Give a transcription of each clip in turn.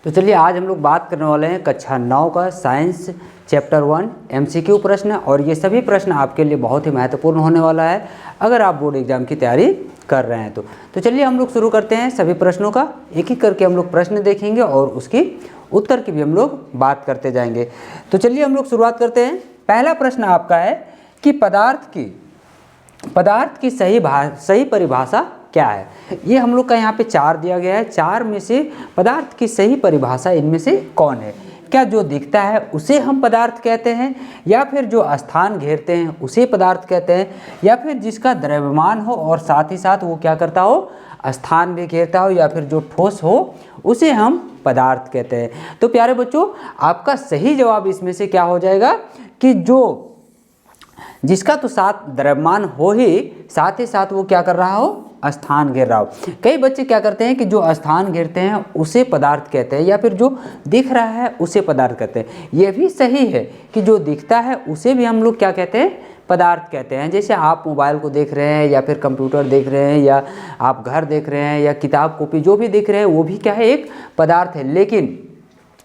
तो चलिए आज हम लोग बात करने वाले हैं कक्षा 9 का साइंस चैप्टर 1 MCQ प्रश्न, और ये सभी प्रश्न आपके लिए बहुत ही महत्वपूर्ण होने वाला है अगर आप बोर्ड एग्जाम की तैयारी कर रहे हैं तो चलिए हम लोग शुरू करते हैं सभी प्रश्नों का। एक एक करके हम लोग प्रश्न देखेंगे और उसकी उत्तर की भी हम लोग बात करते जाएंगे। तो चलिए हम लोग शुरुआत करते हैं। पहला प्रश्न आपका है कि पदार्थ की सही परिभाषा क्या है। ये हम लोग का यहाँ पे 4 दिया गया है। 4 में से पदार्थ की सही परिभाषा इनमें से कौन है? क्या जो दिखता है उसे हम पदार्थ कहते हैं, या फिर जो स्थान घेरते हैं उसे पदार्थ कहते हैं, या फिर जिसका द्रव्यमान हो और साथ ही साथ वो क्या करता हो, स्थान भी घेरता हो, या फिर जो ठोस हो उसे हम पदार्थ कहते हैं। तो प्यारे बच्चों, आपका सही जवाब इसमें से क्या हो जाएगा कि जो जिसका तो साथ द्रव्यमान हो ही साथ वो क्या कर रहा हो, स्थान घेर रहा हो। कई बच्चे क्या करते हैं कि जो स्थान घेरते हैं उसे पदार्थ कहते हैं, या फिर जो दिख रहा है उसे पदार्थ कहते हैं। यह भी सही है कि जो दिखता है उसे भी हम लोग क्या कहते हैं, पदार्थ कहते हैं। जैसे आप मोबाइल को देख रहे हैं, या फिर कंप्यूटर देख रहे हैं, या आप घर देख रहे हैं, या किताब कॉपी जो भी देख रहे हैं वो भी क्या है, एक पदार्थ है। लेकिन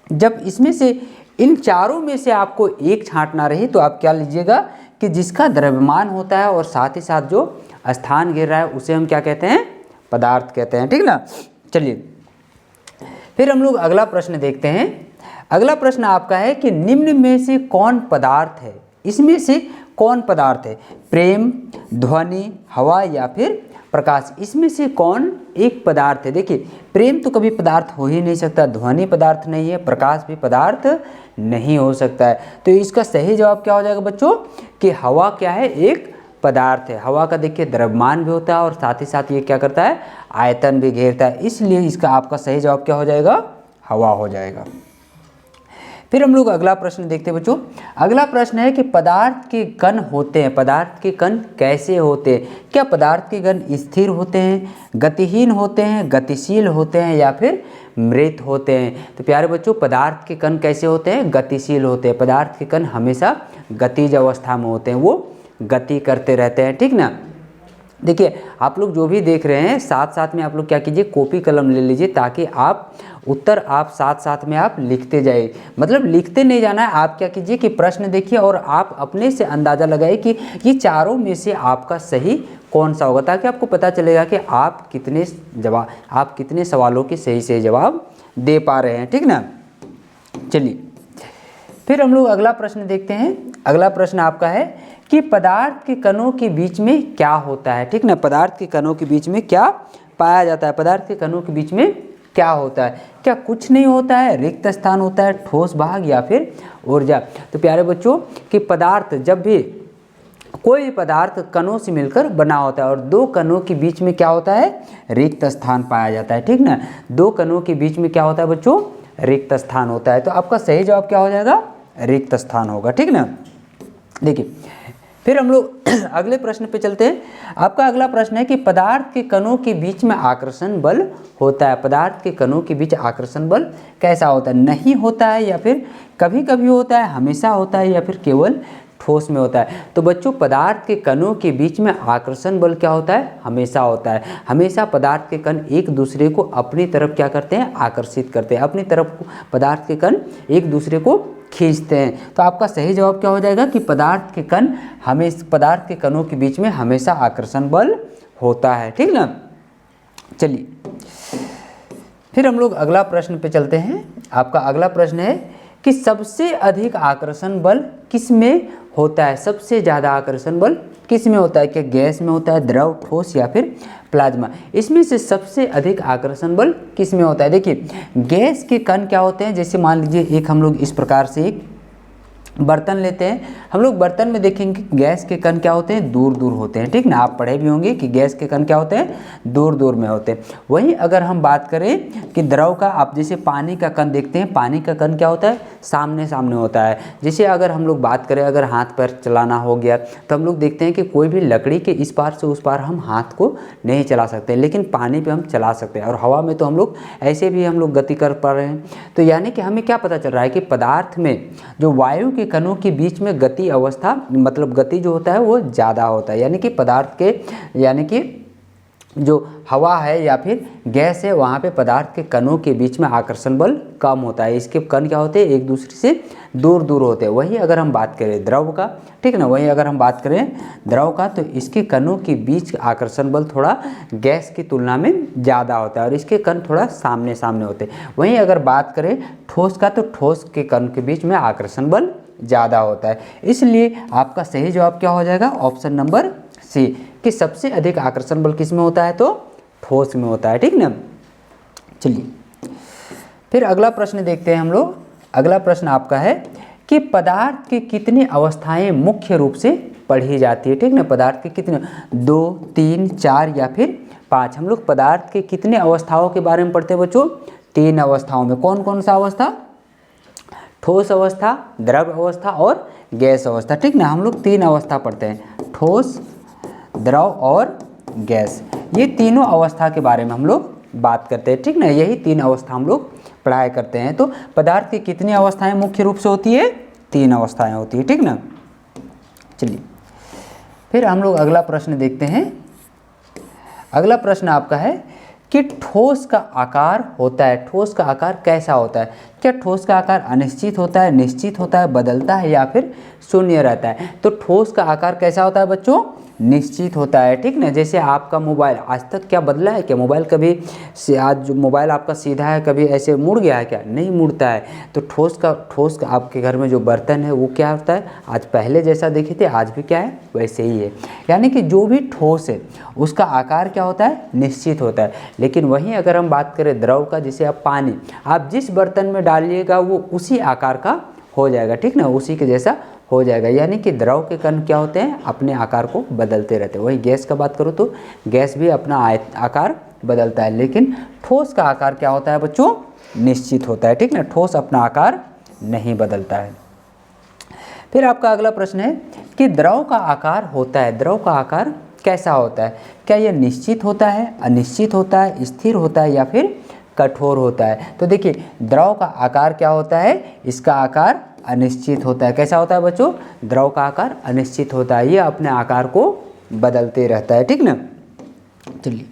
जब इसमें से इन चारों में से आपको एक छांटना रही तो आप क्या लीजिएगा कि जिसका द्रव्यमान होता है और साथ ही साथ जो स्थान घेर रहा है उसे हम क्या कहते हैं, पदार्थ कहते हैं। ठीक ना। चलिए फिर हम लोग अगला प्रश्न देखते हैं। अगला प्रश्न आपका है कि निम्न में से कौन पदार्थ है। इसमें से कौन पदार्थ है? प्रेम, ध्वनि, हवा या फिर प्रकाश। इसमें से कौन एक पदार्थ है? देखिए, प्रेम तो कभी पदार्थ हो ही नहीं सकता, ध्वनि पदार्थ नहीं है, प्रकाश भी पदार्थ नहीं हो सकता है। तो इसका सही जवाब क्या हो जाएगा बच्चों कि हवा क्या है, एक पदार्थ है। हवा का देखिए द्रव्यमान भी होता है और साथ ही साथ ये क्या करता है, आयतन भी घेरता है। इसलिए इसका आपका सही जवाब क्या हो जाएगा, हवा हो जाएगा। फिर हम लोग अगला प्रश्न देखते हैं बच्चों। अगला प्रश्न है कि पदार्थ के कण होते हैं, पदार्थ के कण कैसे होते हैं? क्या पदार्थ के कण स्थिर होते हैं, गतिहीन होते हैं, गतिशील होते हैं, या फिर मृत होते हैं? तो प्यारे बच्चों, पदार्थ के कण कैसे होते हैं, गतिशील होते हैं। पदार्थ के कण हमेशा गतिज अवस्था में होते हैं, वो गति करते रहते हैं। ठीक ना। देखिए, आप लोग जो भी देख रहे हैं साथ साथ में आप लोग क्या कीजिए, कॉपी कलम ले लीजिए, ताकि आप उत्तर आप साथ साथ में आप लिखते जाइए। मतलब लिखते नहीं जाना है, आप क्या कीजिए कि प्रश्न देखिए और आप अपने से अंदाज़ा लगाइए कि ये चारों में से आपका सही कौन सा होगा, ताकि आपको पता चलेगा कि आप कितने सवालों के सही जवाब दे पा रहे हैं। ठीक ना। चलिए फिर हम लोग अगला प्रश्न देखते हैं। अगला प्रश्न आपका है कि पदार्थ के कणों के बीच में क्या होता है। ठीक ना। पदार्थ के कणों के बीच में क्या पाया जाता है? पदार्थ के कणों के बीच में क्या होता है? क्या कुछ नहीं होता है, रिक्त स्थान होता है, ठोस भाग, या फिर ऊर्जा? तो प्यारे बच्चों कि पदार्थ, जब भी कोई भी पदार्थ कणों से मिलकर बना होता है और दो कणों के बीच में क्या होता है, रिक्त स्थान पाया जाता है। ठीक ना। दो कणों के बीच में क्या होता है बच्चों, रिक्त स्थान होता है। तो आपका सही जवाब क्या हो जाएगा, रिक्त स्थान होगा। ठीक ना। देखिए फिर हम लोग अगले प्रश्न पे चलते हैं। आपका अगला प्रश्न है कि पदार्थ के कणों के बीच में आकर्षण बल होता है। पदार्थ के कणों के बीच आकर्षण बल कैसा होता है? नहीं होता है, या फिर कभी कभी होता है, हमेशा होता है, या फिर केवल ठोस में होता है? तो बच्चों, पदार्थ के कणों के बीच में आकर्षण बल क्या होता है, हमेशा होता है। हमेशा पदार्थ के कण एक दूसरे को अपनी तरफ क्या करते हैं, आकर्षित करते हैं। अपनी तरफ पदार्थ के कण एक दूसरे को खींचते हैं। तो आपका सही जवाब क्या हो जाएगा कि पदार्थ के कणों के बीच में हमेशा आकर्षण बल होता है। ठीक ना। चलिए फिर हम लोग अगला प्रश्न पे चलते हैं। आपका अगला प्रश्न है कि सबसे अधिक आकर्षण बल किस में होता है? सबसे ज़्यादा आकर्षण बल किस में होता है? क्या गैस में होता है, द्रव, ठोस, या फिर प्लाज्मा? इसमें से सबसे अधिक आकर्षण बल किस में होता है? देखिए, गैस के कण क्या होते हैं, जैसे मान लीजिए एक हम लोग इस प्रकार से एक बर्तन लेते हैं। हम लोग बर्तन में देखेंगे गैस के कण क्या होते हैं, दूर दूर होते हैं। ठीक ना। आप पढ़े भी होंगे कि गैस के कण क्या होते हैं, दूर दूर में होते हैं। वहीं अगर हम बात करें कि द्रव का, आप जैसे पानी का कण देखते हैं, पानी का कण क्या होता है, सामने सामने होता है। जैसे अगर हम लोग बात करें, अगर हाथ पैर चलाना हो गया तो हम लोग देखते हैं कि कोई भी लकड़ी के इस पार से उस पार हम हाथ को नहीं चला सकते, लेकिन पानी पे हम चला सकते हैं, और हवा में तो हम लोग ऐसे भी हम लोग गति कर पा रहे हैं। तो यानी कि हमें क्या पता चल रहा है कि पदार्थ में जो वायु के कणों के बीच में गति अवस्था, मतलब गति जो होता है वो ज़्यादा होता है। यानी कि पदार्थ के, यानी कि जो हवा है या फिर गैस है वहाँ पे पदार्थ के कणों के बीच में आकर्षण बल कम होता है। इसके कण क्या होते हैं, एक दूसरे से दूर दूर होते हैं। वही अगर हम बात करें द्रव का, ठीक है ना, वही अगर हम बात करें द्रव का तो इसके कणों के बीच आकर्षण बल थोड़ा गैस की तुलना में ज़्यादा होता है और इसके कण थोड़ा सामने सामने होते हैं। वहीं अगर बात करें ठोस का तो ठोस के कण के बीच में आकर्षण बल ज़्यादा होता है। इसलिए आपका सही जवाब क्या हो जाएगा, ऑप्शन नंबर सी, कि सबसे अधिक आकर्षण बल किस में होता है, तो ठोस में होता है। ठीक ना, चलिए फिर अगला प्रश्न देखते हैं हम लोग। अगला प्रश्न आपका है कि पदार्थ की कितनी अवस्थाएं मुख्य रूप से पढ़ी जाती है। ठीक ना, पदार्थ के कितने, 2, 3, 4 या फिर 5। हम लोग पदार्थ के कितने अवस्थाओं के बारे में पढ़ते हैं बच्चों, 3 अवस्थाओं में। कौन कौन सा अवस्था, ठोस अवस्था, द्रव अवस्था और गैस अवस्था। ठीक ना, हम लोग 3 अवस्था पढ़ते हैं, ठोस, द्रव और गैस। ये तीनों अवस्था के बारे में हम लोग बात करते हैं। ठीक ना, यही 3 अवस्था हम लोग पढ़ाई करते हैं। तो पदार्थ की कितनी अवस्थाएं मुख्य रूप से होती है, 3 अवस्थाएं होती है। ठीक ना, चलिए फिर हम लोग अगला प्रश्न देखते हैं। अगला प्रश्न आपका है कि ठोस का आकार होता है, ठोस का आकार कैसा होता है। क्या ठोस का आकार अनिश्चित होता है, निश्चित होता है, बदलता है या फिर शून्य रहता है। तो ठोस का आकार कैसा होता है बच्चों, निश्चित होता है। ठीक ना, जैसे आपका मोबाइल आज तक क्या बदला है क्या, मोबाइल कभी आज जो मोबाइल आपका सीधा है कभी ऐसे मुड़ गया है क्या, नहीं मुड़ता है। तो ठोस का आपके घर में जो बर्तन है वो क्या होता है, आज पहले जैसा देखे थे आज भी क्या है वैसे ही है। यानी कि जो भी ठोस है उसका आकार क्या होता है, निश्चित होता है। लेकिन वहीं अगर हम बात करें द्रव का, जैसे आप पानी आप जिस बर्तन में डालिएगा वो उसी आकार का हो जाएगा। ठीक ना, उसी के जैसा हो जाएगा। यानी कि द्रव के कण क्या होते हैं, अपने आकार को बदलते रहते हैं। वही गैस का बात करो तो गैस भी अपना आकार बदलता है, लेकिन ठोस का आकार क्या होता है बच्चों, निश्चित होता है। ठीक ना, ठोस अपना आकार नहीं बदलता है। फिर आपका अगला प्रश्न है कि द्रव का आकार होता है, द्रव का आकार कैसा होता है। क्या यह निश्चित होता है, अनिश्चित होता है, स्थिर होता है या फिर कठोर होता है। तो देखिए द्रव का आकार क्या होता है, इसका आकार अनिश्चित होता है। कैसा होता है बच्चों, द्रव का आकार अनिश्चित होता है, ये अपने आकार को बदलते रहता है। ठीक ना, चलिए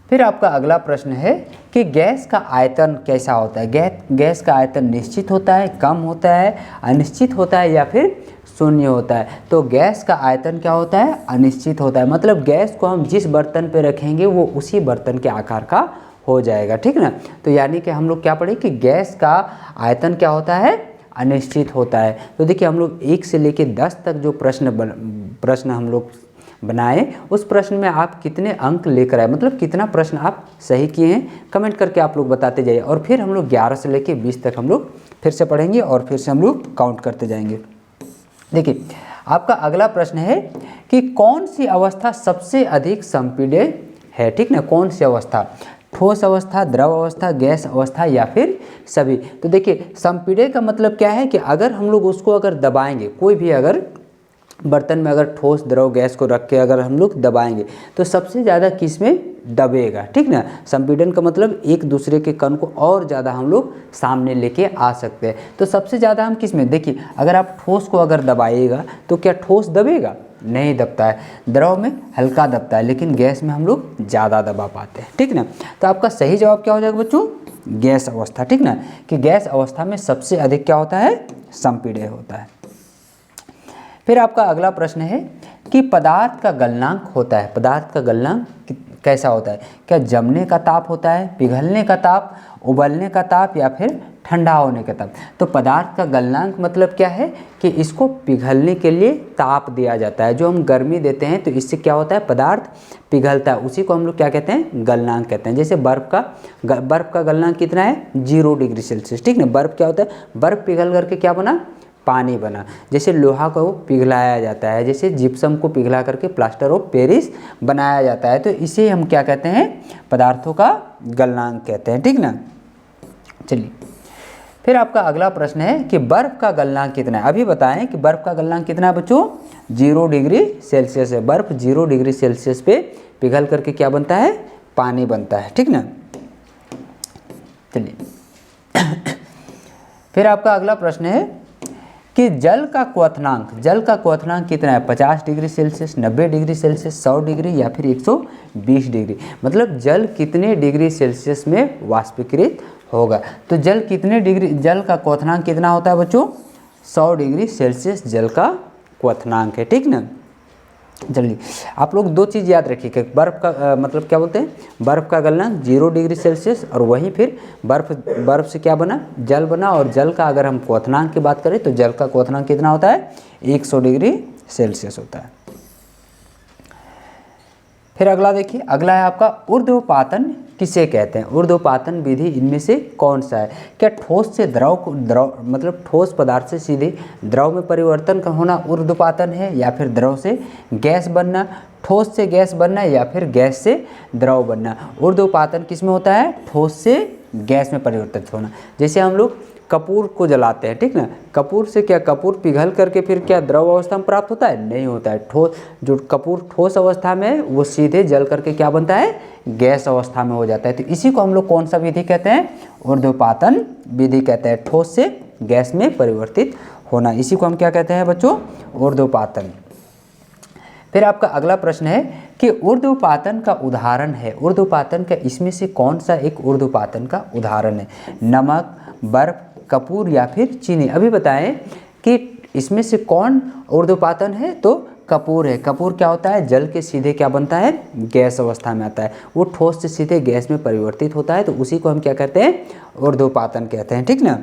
फिर आपका अगला प्रश्न है कि गैस का आयतन कैसा होता है। गैस का आयतन निश्चित होता है, कम होता है, अनिश्चित होता है या फिर शून्य होता है। तो गैस का आयतन क्या होता है, अनिश्चित होता है। मतलब गैस को हम जिस बर्तन पे रखेंगे वो उसी बर्तन के आकार का हो जाएगा। ठीक ना, तो यानी कि हम लोग क्या पढ़े कि गैस का आयतन क्या होता है, अनिश्चित होता है। तो देखिए हम लोग 1 से लेकर 10 तक जो प्रश्न हम लोग बनाए, उस प्रश्न में आप कितने अंक लेकर आए, मतलब कितना प्रश्न आप सही किए हैं, कमेंट करके आप लोग बताते जाइए। और फिर हम लोग 11 से लेकर 20 तक हम लोग फिर से पढ़ेंगे और फिर से हम लोग काउंट करते जाएंगे। देखिए आपका अगला प्रश्न है कि कौन सी अवस्था सबसे अधिक संपीड्य है। ठीक ना, कौन सी अवस्था, ठोस अवस्था, द्रव अवस्था, गैस अवस्था या फिर सभी। तो देखिए संपीड्य का मतलब क्या है कि अगर हम लोग उसको अगर दबाएंगे, कोई भी अगर बर्तन में अगर ठोस, द्रव, गैस को रख के अगर हम लोग दबाएंगे तो सबसे ज़्यादा किस में दबेगा। ठीक ना, संपीड़न का मतलब एक दूसरे के कण को और ज़्यादा हम लोग सामने लेके आ सकते हैं। तो सबसे ज़्यादा हम किस में, देखिए अगर आप ठोस को अगर दबाइएगा तो क्या ठोस दबेगा, नहीं दबता है। द्रव में हल्का दबता है, लेकिन गैस में हम लोग ज़्यादा दबा पाते हैं। ठीक ना, तो आपका सही जवाब क्या हो जाएगा बच्चों, गैस अवस्था। ठीक ना, कि गैस अवस्था में सबसे अधिक क्या होता है, संपीड़य होता है। फिर आपका अगला प्रश्न है कि पदार्थ का गलनांक होता है, पदार्थ का गलनांक कैसा होता है। क्या जमने का ताप होता है, पिघलने का ताप, उबलने का ताप या फिर ठंडा होने का ताप। तो पदार्थ का गलनांक मतलब क्या है कि इसको पिघलने के लिए ताप दिया जाता है। जो हम गर्मी देते हैं तो इससे क्या होता है, पदार्थ पिघलता है, उसी को हम लोग क्या कहते हैं, गलनांक कहते हैं। जैसे बर्फ़ का गलनांक कितना है, 0 डिग्री सेल्सियस। ठीक ना, बर्फ़ क्या होता है, बर्फ़ पिघल करके क्या बना, पानी बना। जैसे लोहा को पिघलाया जाता है, जैसे जिप्सम को पिघला करके प्लास्टर ऑफ पेरिस बनाया जाता है। तो इसे हम क्या कहते हैं, पदार्थों का गलनांक कहते हैं। ठीक ना, चलिए फिर आपका अगला प्रश्न है कि बर्फ़ का गलनांक कितना है। अभी बताएं कि बर्फ़ का गलनांक कितना है बच्चों, 0 डिग्री सेल्सियस है। बर्फ़ 0 डिग्री सेल्सियस पे पिघल करके क्या बनता है, पानी बनता है। ठीक ना, चलिए फिर आपका अगला प्रश्न है कि जल का क्वथनांक कितना है, 50 degree Celsius, 90 degree Celsius, 100 degree या फिर 120 डिग्री। मतलब जल कितने डिग्री सेल्सियस में वाष्पीकृत होगा। तो जल का क्वथनांक कितना होता है बच्चों, 100 डिग्री सेल्सियस जल का क्वथनांक है, ठीक ना। चलिए आप लोग दो चीज़ याद रखिए, बर्फ़ का मतलब क्या बोलते हैं, बर्फ़ का गलनांक 0 डिग्री सेल्सियस, और वहीं फिर बर्फ़ से क्या बना, जल बना। और जल का अगर हम क्वथनांक की बात करें तो जल का क्वथनांक कितना होता है, 100 डिग्री सेल्सियस होता है। फिर अगला देखिए, अगला है आपका ऊर्ध्वपातन किसे कहते हैं। ऊर्ध्वपातन विधि इनमें से कौन सा है। क्या ठोस से द्रव मतलब ठोस पदार्थ से सीधे द्रव में परिवर्तन का होना ऊर्ध्वपातन है, या फिर द्रव से गैस बनना, ठोस से गैस बनना, या फिर गैस से द्रव बनना। ऊर्ध्वपातन किस में होता है, ठोस से गैस में परिवर्तित होना। जैसे हम लोग कपूर को जलाते हैं, ठीक ना, कपूर से क्या, कपूर पिघल करके फिर क्या द्रव अवस्था में प्राप्त होता है, नहीं होता है। ठोस जो कपूर ठोस अवस्था में वो सीधे जल करके क्या बनता है, गैस अवस्था में हो जाता है। तो इसी को हम लोग कौन सा विधि कहते हैं, ऊर्ध्वपातन विधि कहते हैं। ठोस से गैस में परिवर्तित होना, इसी को हम क्या कहते हैं बच्चों, ऊर्ध्वपातन। फिर आपका अगला प्रश्न है कि ऊर्ध्वपातन का उदाहरण है। ऊर्ध्वपातन का इसमें से कौन सा एक ऊर्ध्वपातन का उदाहरण है, नमक, बर्फ, कपूर या फिर चीनी। अभी बताएं कि इसमें से कौन ऊर्ध्वपातन है, तो कपूर है। कपूर क्या होता है, जल के सीधे क्या बनता है, गैस अवस्था में आता है। वो ठोस से सीधे गैस में परिवर्तित होता है, तो उसी को हम क्या कहते हैं, ऊर्ध्वपातन कहते हैं, ठीक ना।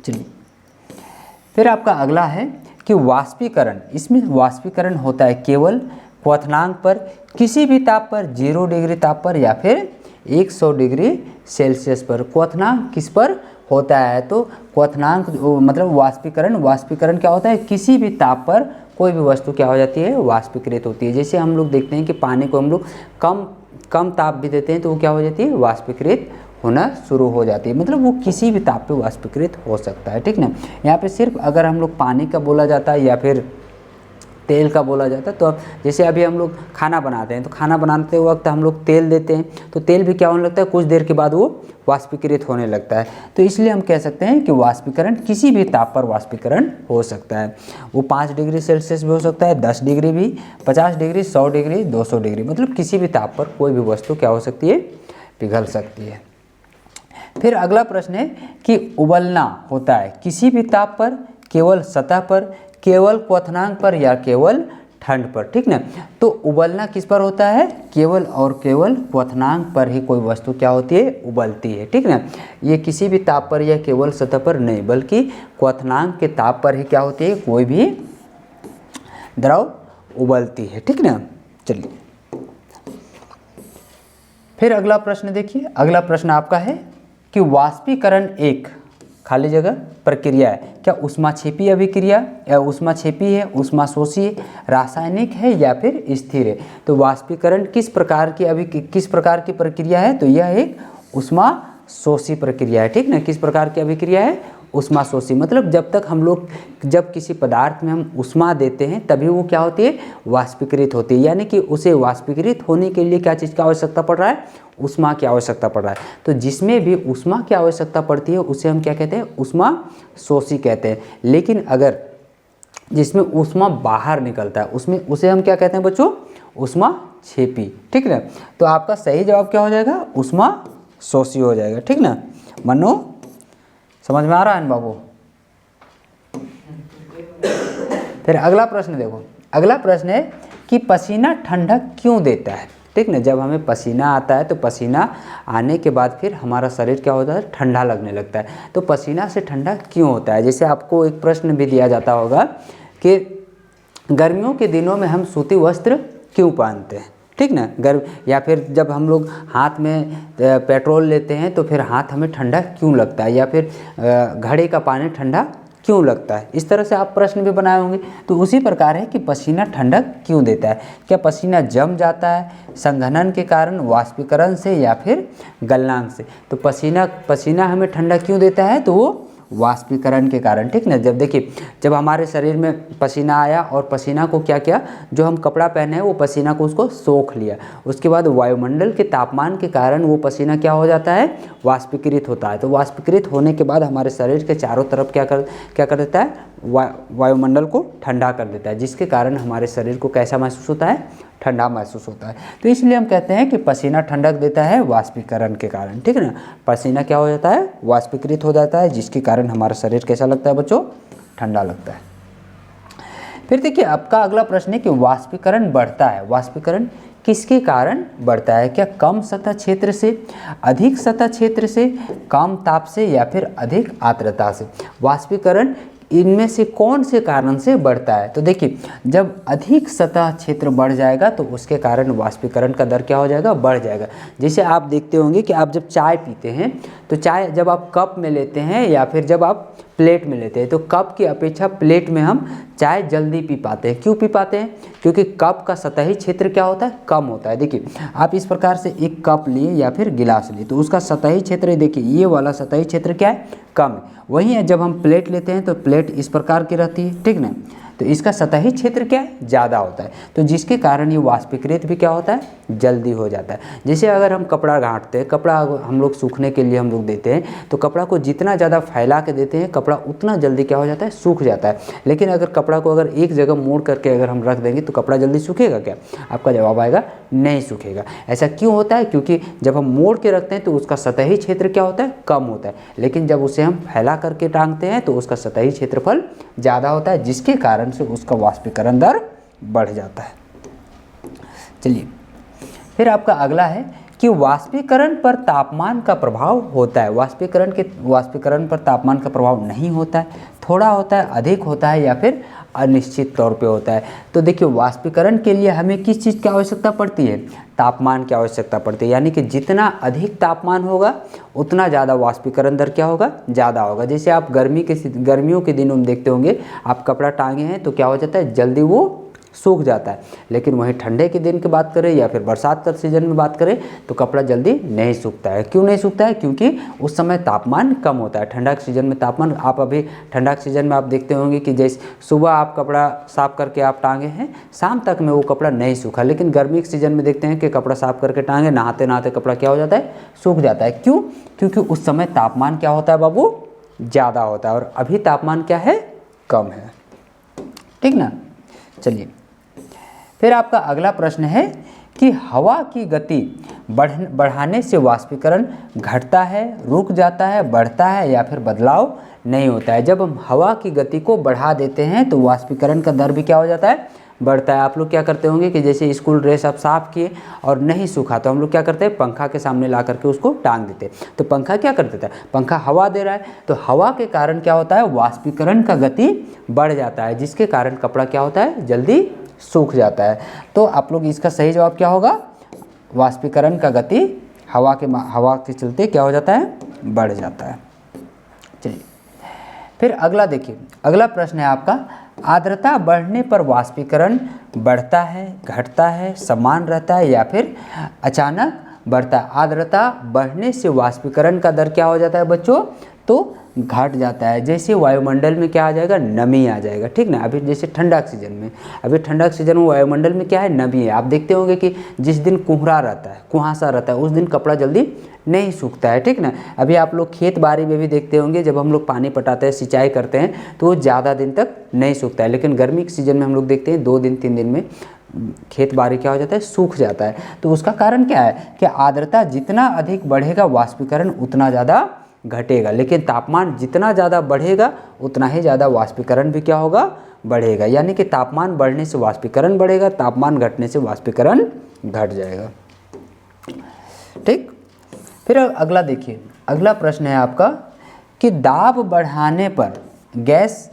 चलिए फिर आपका अगला है कि वाष्पीकरण। इसमें वाष्पीकरण होता है केवल क्वथनांक पर, किसी भी ताप पर, 0 डिग्री ताप पर या फिर 100 डिग्री सेल्सियस पर। क्वथनांक किस पर होता है, तो क्वथनांक मतलब वाष्पीकरण क्या होता है, किसी भी ताप पर कोई भी वस्तु क्या हो जाती है, वाष्पीकृत होती है। जैसे हम लोग देखते हैं कि पानी को हम लोग कम ताप भी देते हैं तो वो क्या हो जाती है, वाष्पीकृत होना शुरू हो जाती है। मतलब वो किसी भी ताप पे वाष्पीकृत हो सकता है, ठीक ना। यहाँ पे सिर्फ अगर हम लोग पानी का बोला जाता है या फिर तेल का बोला जाता है, तो अब जैसे अभी हम लोग खाना बनाते हैं तो खाना बनाते वक्त हम लोग तेल देते हैं, तो तेल भी क्या होने लगता है, कुछ देर के बाद वो वाष्पीकृत होने लगता है। तो इसलिए हम कह सकते हैं कि वाष्पीकरण किसी भी ताप पर वाष्पीकरण हो सकता है। वो 5 डिग्री सेल्सियस भी हो सकता है, 10 डिग्री भी, 50 डिग्री, 100 डिग्री, 200 डिग्री, मतलब किसी भी ताप पर कोई भी वस्तु क्या हो सकती है, पिघल सकती है। फिर अगला प्रश्न है कि उबलना होता है किसी भी ताप पर, केवल सतह पर, केवल क्वथनांक पर या केवल ठंड पर, ठीक ना। तो उबलना किस पर होता है, केवल और केवल क्वथनांक पर ही कोई वस्तु क्या होती है, उबलती है, ठीक ना। ये किसी भी ताप पर या केवल सतह पर नहीं, बल्कि क्वथनांक के ताप पर ही क्या होती है, कोई भी द्रव उबलती है, ठीक ना। चलिए फिर अगला प्रश्न देखिए, अगला प्रश्न आपका है कि वाष्पीकरण एक खाली जगह प्रक्रिया है। क्या ऊष्माक्षेपी अभिक्रिया या ऊष्माक्षेपी है, ऊष्माशोषी है, रासायनिक है या फिर स्थिर है। तो वाष्पीकरण किस प्रकार की प्रक्रिया है, तो यह एक ऊष्माशोषी प्रक्रिया है, ठीक ना। किस प्रकार की अभिक्रिया है, ऊष्माशोषी। मतलब जब किसी पदार्थ में हम ऊष्मा देते हैं तभी वो क्या होती है, वाष्पीकृत होती है। यानी कि उसे वाष्पीकृत होने के लिए क्या चीज़ की आवश्यकता पड़ रहा है, ऊष्मा की आवश्यकता पड़ रहा है। तो जिसमें भी ऊष्मा की आवश्यकता पड़ती है उसे हम क्या कहते हैं, ऊष्माशोषी कहते हैं। लेकिन अगर जिसमें ऊष्मा बाहर निकलता है उसे हम क्या कहते हैं बच्चों, ऊष्माक्षेपी, ठीक ना। तो आपका सही जवाब क्या हो जाएगा, ऊष्माशोषी हो जाएगा, ठीक ना। मनो समझ में आ रहा है ना बाबू। फिर अगला प्रश्न देखो, अगला प्रश्न है कि पसीना ठंडक क्यों देता है, ठीक ना। जब हमें पसीना आता है तो पसीना आने के बाद फिर हमारा शरीर क्या होता है, ठंडा लगने लगता है। तो पसीना से ठंडा क्यों होता है। जैसे आपको एक प्रश्न भी दिया जाता होगा कि गर्मियों के दिनों में हम सूती वस्त्र क्यों पहनते हैं, ठीक ना। या फिर जब हम लोग हाथ में पेट्रोल लेते हैं तो फिर हाथ हमें ठंडा क्यों लगता है, या फिर घड़े का पानी ठंडा क्यों लगता है। इस तरह से आप प्रश्न भी बनाए होंगे। तो उसी प्रकार है कि पसीना ठंडक क्यों देता है। क्या पसीना जम जाता है संघनन के कारण, वाष्पीकरण से, या फिर गलनांक से। तो पसीना हमें ठंडा क्यों देता है, तो वो वाष्पीकरण के कारण, ठीक ना। जब देखिए, जब हमारे शरीर में पसीना आया और पसीना को क्या किया, जो हम कपड़ा पहने हैं वो पसीना को उसको सोख लिया, उसके बाद वायुमंडल के तापमान के कारण वो पसीना क्या हो जाता है, वाष्पीकृत होता है। तो वाष्पीकृत होने के बाद हमारे शरीर के चारों तरफ क्या कर देता है, वायुमंडल को ठंडा कर देता है, जिसके कारण हमारे शरीर को कैसा महसूस होता है, ठंडा महसूस होता है। तो इसलिए हम कहते हैं कि पसीना ठंडक देता है वाष्पीकरण के कारण, ठीक है ना। पसीना क्या हो जाता है, वाष्पीकृत हो जाता है, जिसके कारण हमारा शरीर कैसा लगता है बच्चों, ठंडा लगता है। फिर देखिए, आपका अगला प्रश्न है कि वाष्पीकरण बढ़ता है, वाष्पीकरण किसके कारण बढ़ता है? क्या कम सतह क्षेत्र से, अधिक सतह क्षेत्र से, कम ताप से या फिर अधिक आर्द्रता से? वाष्पीकरण इनमें से कौन से कारण से बढ़ता है? तो देखिए, जब अधिक सतह क्षेत्र बढ़ जाएगा तो उसके कारण वाष्पीकरण का दर क्या हो जाएगा, बढ़ जाएगा। जैसे आप देखते होंगे कि आप जब चाय पीते हैं तो चाय जब आप कप में लेते हैं या फिर जब आप प्लेट में लेते हैं, तो कप की अपेक्षा प्लेट में हम चाय जल्दी पी पाते हैं। क्यों पी पाते हैं? क्योंकि कप का सतही क्षेत्र क्या होता है, कम होता है। देखिए, आप इस प्रकार से एक कप लिए या फिर गिलास लिए तो उसका सतही क्षेत्र, देखिए ये वाला सतही क्षेत्र क्या है, कम है। वहीं है जब हम प्लेट लेते हैं तो प्लेट इस प्रकार की रहती है, ठीक ना, तो इसका सतही क्षेत्र क्या है, ज़्यादा होता है, तो जिसके कारण ये वाष्पीकृत भी क्या होता है, जल्दी हो जाता है। जैसे अगर हम कपड़ा गांठते हैं, कपड़ा हम लोग सूखने के लिए हम लोग देते हैं, तो कपड़ा को जितना ज़्यादा फैला के देते हैं कपड़ा उतना जल्दी क्या हो जाता है, सूख जाता है। लेकिन अगर कपड़ा को अगर एक जगह मोड़ करके अगर हम रख देंगे तो कपड़ा जल्दी सूखेगा क्या? आपका जवाब आएगा नहीं सूखेगा। ऐसा क्यों होता है? क्योंकि जब हम मोड़ के रखते हैं तो उसका सतही क्षेत्र क्या होता है, कम होता है, लेकिन जब उसे हम फैला करके टांगते हैं तो उसका सतही क्षेत्रफल ज़्यादा होता है, जिसके कारण से उसका वाष्पीकरण दर बढ़ जाता है। चलिए, फिर आपका अगला है कि वाष्पीकरण पर तापमान का प्रभाव होता है। वाष्पीकरण पर तापमान का प्रभाव नहीं होता है, थोड़ा होता है, अधिक होता है या फिर अनिश्चित तौर पे होता है। तो देखिए, वाष्पीकरण के लिए हमें किस चीज़ की आवश्यकता पड़ती है, तापमान की आवश्यकता पड़ती है। यानी कि जितना अधिक तापमान होगा उतना ज़्यादा वाष्पीकरण दर क्या होगा, ज़्यादा होगा। जैसे आप गर्मियों के दिनों में देखते होंगे, आप कपड़ा टांगे हैं तो क्या हो जाता है, जल्दी वो सूख जाता है। लेकिन वहीं ठंडे के दिन की बात करें या फिर बरसात का सीजन में बात करें तो कपड़ा जल्दी नहीं सूखता है। क्यों नहीं सूखता है? क्योंकि उस समय तापमान कम होता है। ठंडा के सीजन में तापमान, आप अभी ठंडा के सीजन में आप देखते होंगे कि जैसे सुबह आप कपड़ा साफ करके आप टांगे हैं, शाम तक में वो कपड़ा नहीं सूखा। लेकिन गर्मी के सीजन में देखते हैं कि कपड़ा साफ करके टांगे, नहाते नहाते कपड़ा क्या हो जाता है, सूख जाता है। क्यों? क्योंकि उस समय तापमान क्या होता है बाबू, ज़्यादा होता है, और अभी तापमान क्या है, कम है, ठीक ना। चलिए, फिर आपका अगला प्रश्न है कि हवा की गति बढ़ाने से वाष्पीकरण घटता है, रुक जाता है, बढ़ता है या फिर बदलाव नहीं होता है। जब हम हवा की गति को बढ़ा देते हैं तो वाष्पीकरण का दर भी क्या हो जाता है, बढ़ता है। आप लोग क्या करते होंगे कि जैसे स्कूल ड्रेस आप साफ़ किए और नहीं सूखा तो हम लोग क्या करते हैं, पंखा के सामने ला करके उसको टांग देते हैं। तो पंखा क्या कर देता है, पंखा हवा दे रहा है, तो हवा के कारण क्या होता है, वाष्पीकरण का गति बढ़ जाता है, जिसके कारण कपड़ा क्या होता है, जल्दी सूख जाता है। तो आप लोग इसका सही जवाब क्या होगा, वाष्पीकरण का गति हवा के चलते क्या हो जाता है, बढ़ जाता है। चलिए, फिर अगला देखिए, अगला प्रश्न है आपका, आर्द्रता बढ़ने पर वाष्पीकरण बढ़ता है, घटता है, समान रहता है या फिर अचानक बढ़ता है? आर्द्रता बढ़ने से वाष्पीकरण का दर क्या हो जाता है बच्चों, तो घट जाता है। जैसे वायुमंडल में क्या आ जाएगा, नमी आ जाएगा, ठीक ना। अभी जैसे ठंडा के सीजन में, वायुमंडल में क्या है, नमी है। आप देखते होंगे कि जिस दिन कुहासा रहता है उस दिन कपड़ा जल्दी नहीं सूखता है, ठीक ना। अभी आप लोग खेत बाड़ी में भी देखते होंगे, जब हम लोग पानी पटाते हैं, सिंचाई करते हैं तो वो ज़्यादा दिन तक नहीं सूखता है। लेकिन गर्मी के सीजन में हम लोग देखते हैं 2 दिन 3 दिन में खेत बाड़ी क्या हो जाता है, सूख जाता है। तो उसका कारण क्या है कि आर्द्रता जितना अधिक बढ़ेगा वाष्पीकरण उतना ज़्यादा घटेगा, लेकिन तापमान जितना ज़्यादा बढ़ेगा उतना ही ज़्यादा वाष्पीकरण भी क्या होगा, बढ़ेगा। यानी कि तापमान बढ़ने से वाष्पीकरण बढ़ेगा, तापमान घटने से वाष्पीकरण घट जाएगा, ठीक। फिर अगला देखिए, अगला प्रश्न है आपका कि दाब बढ़ाने पर गैस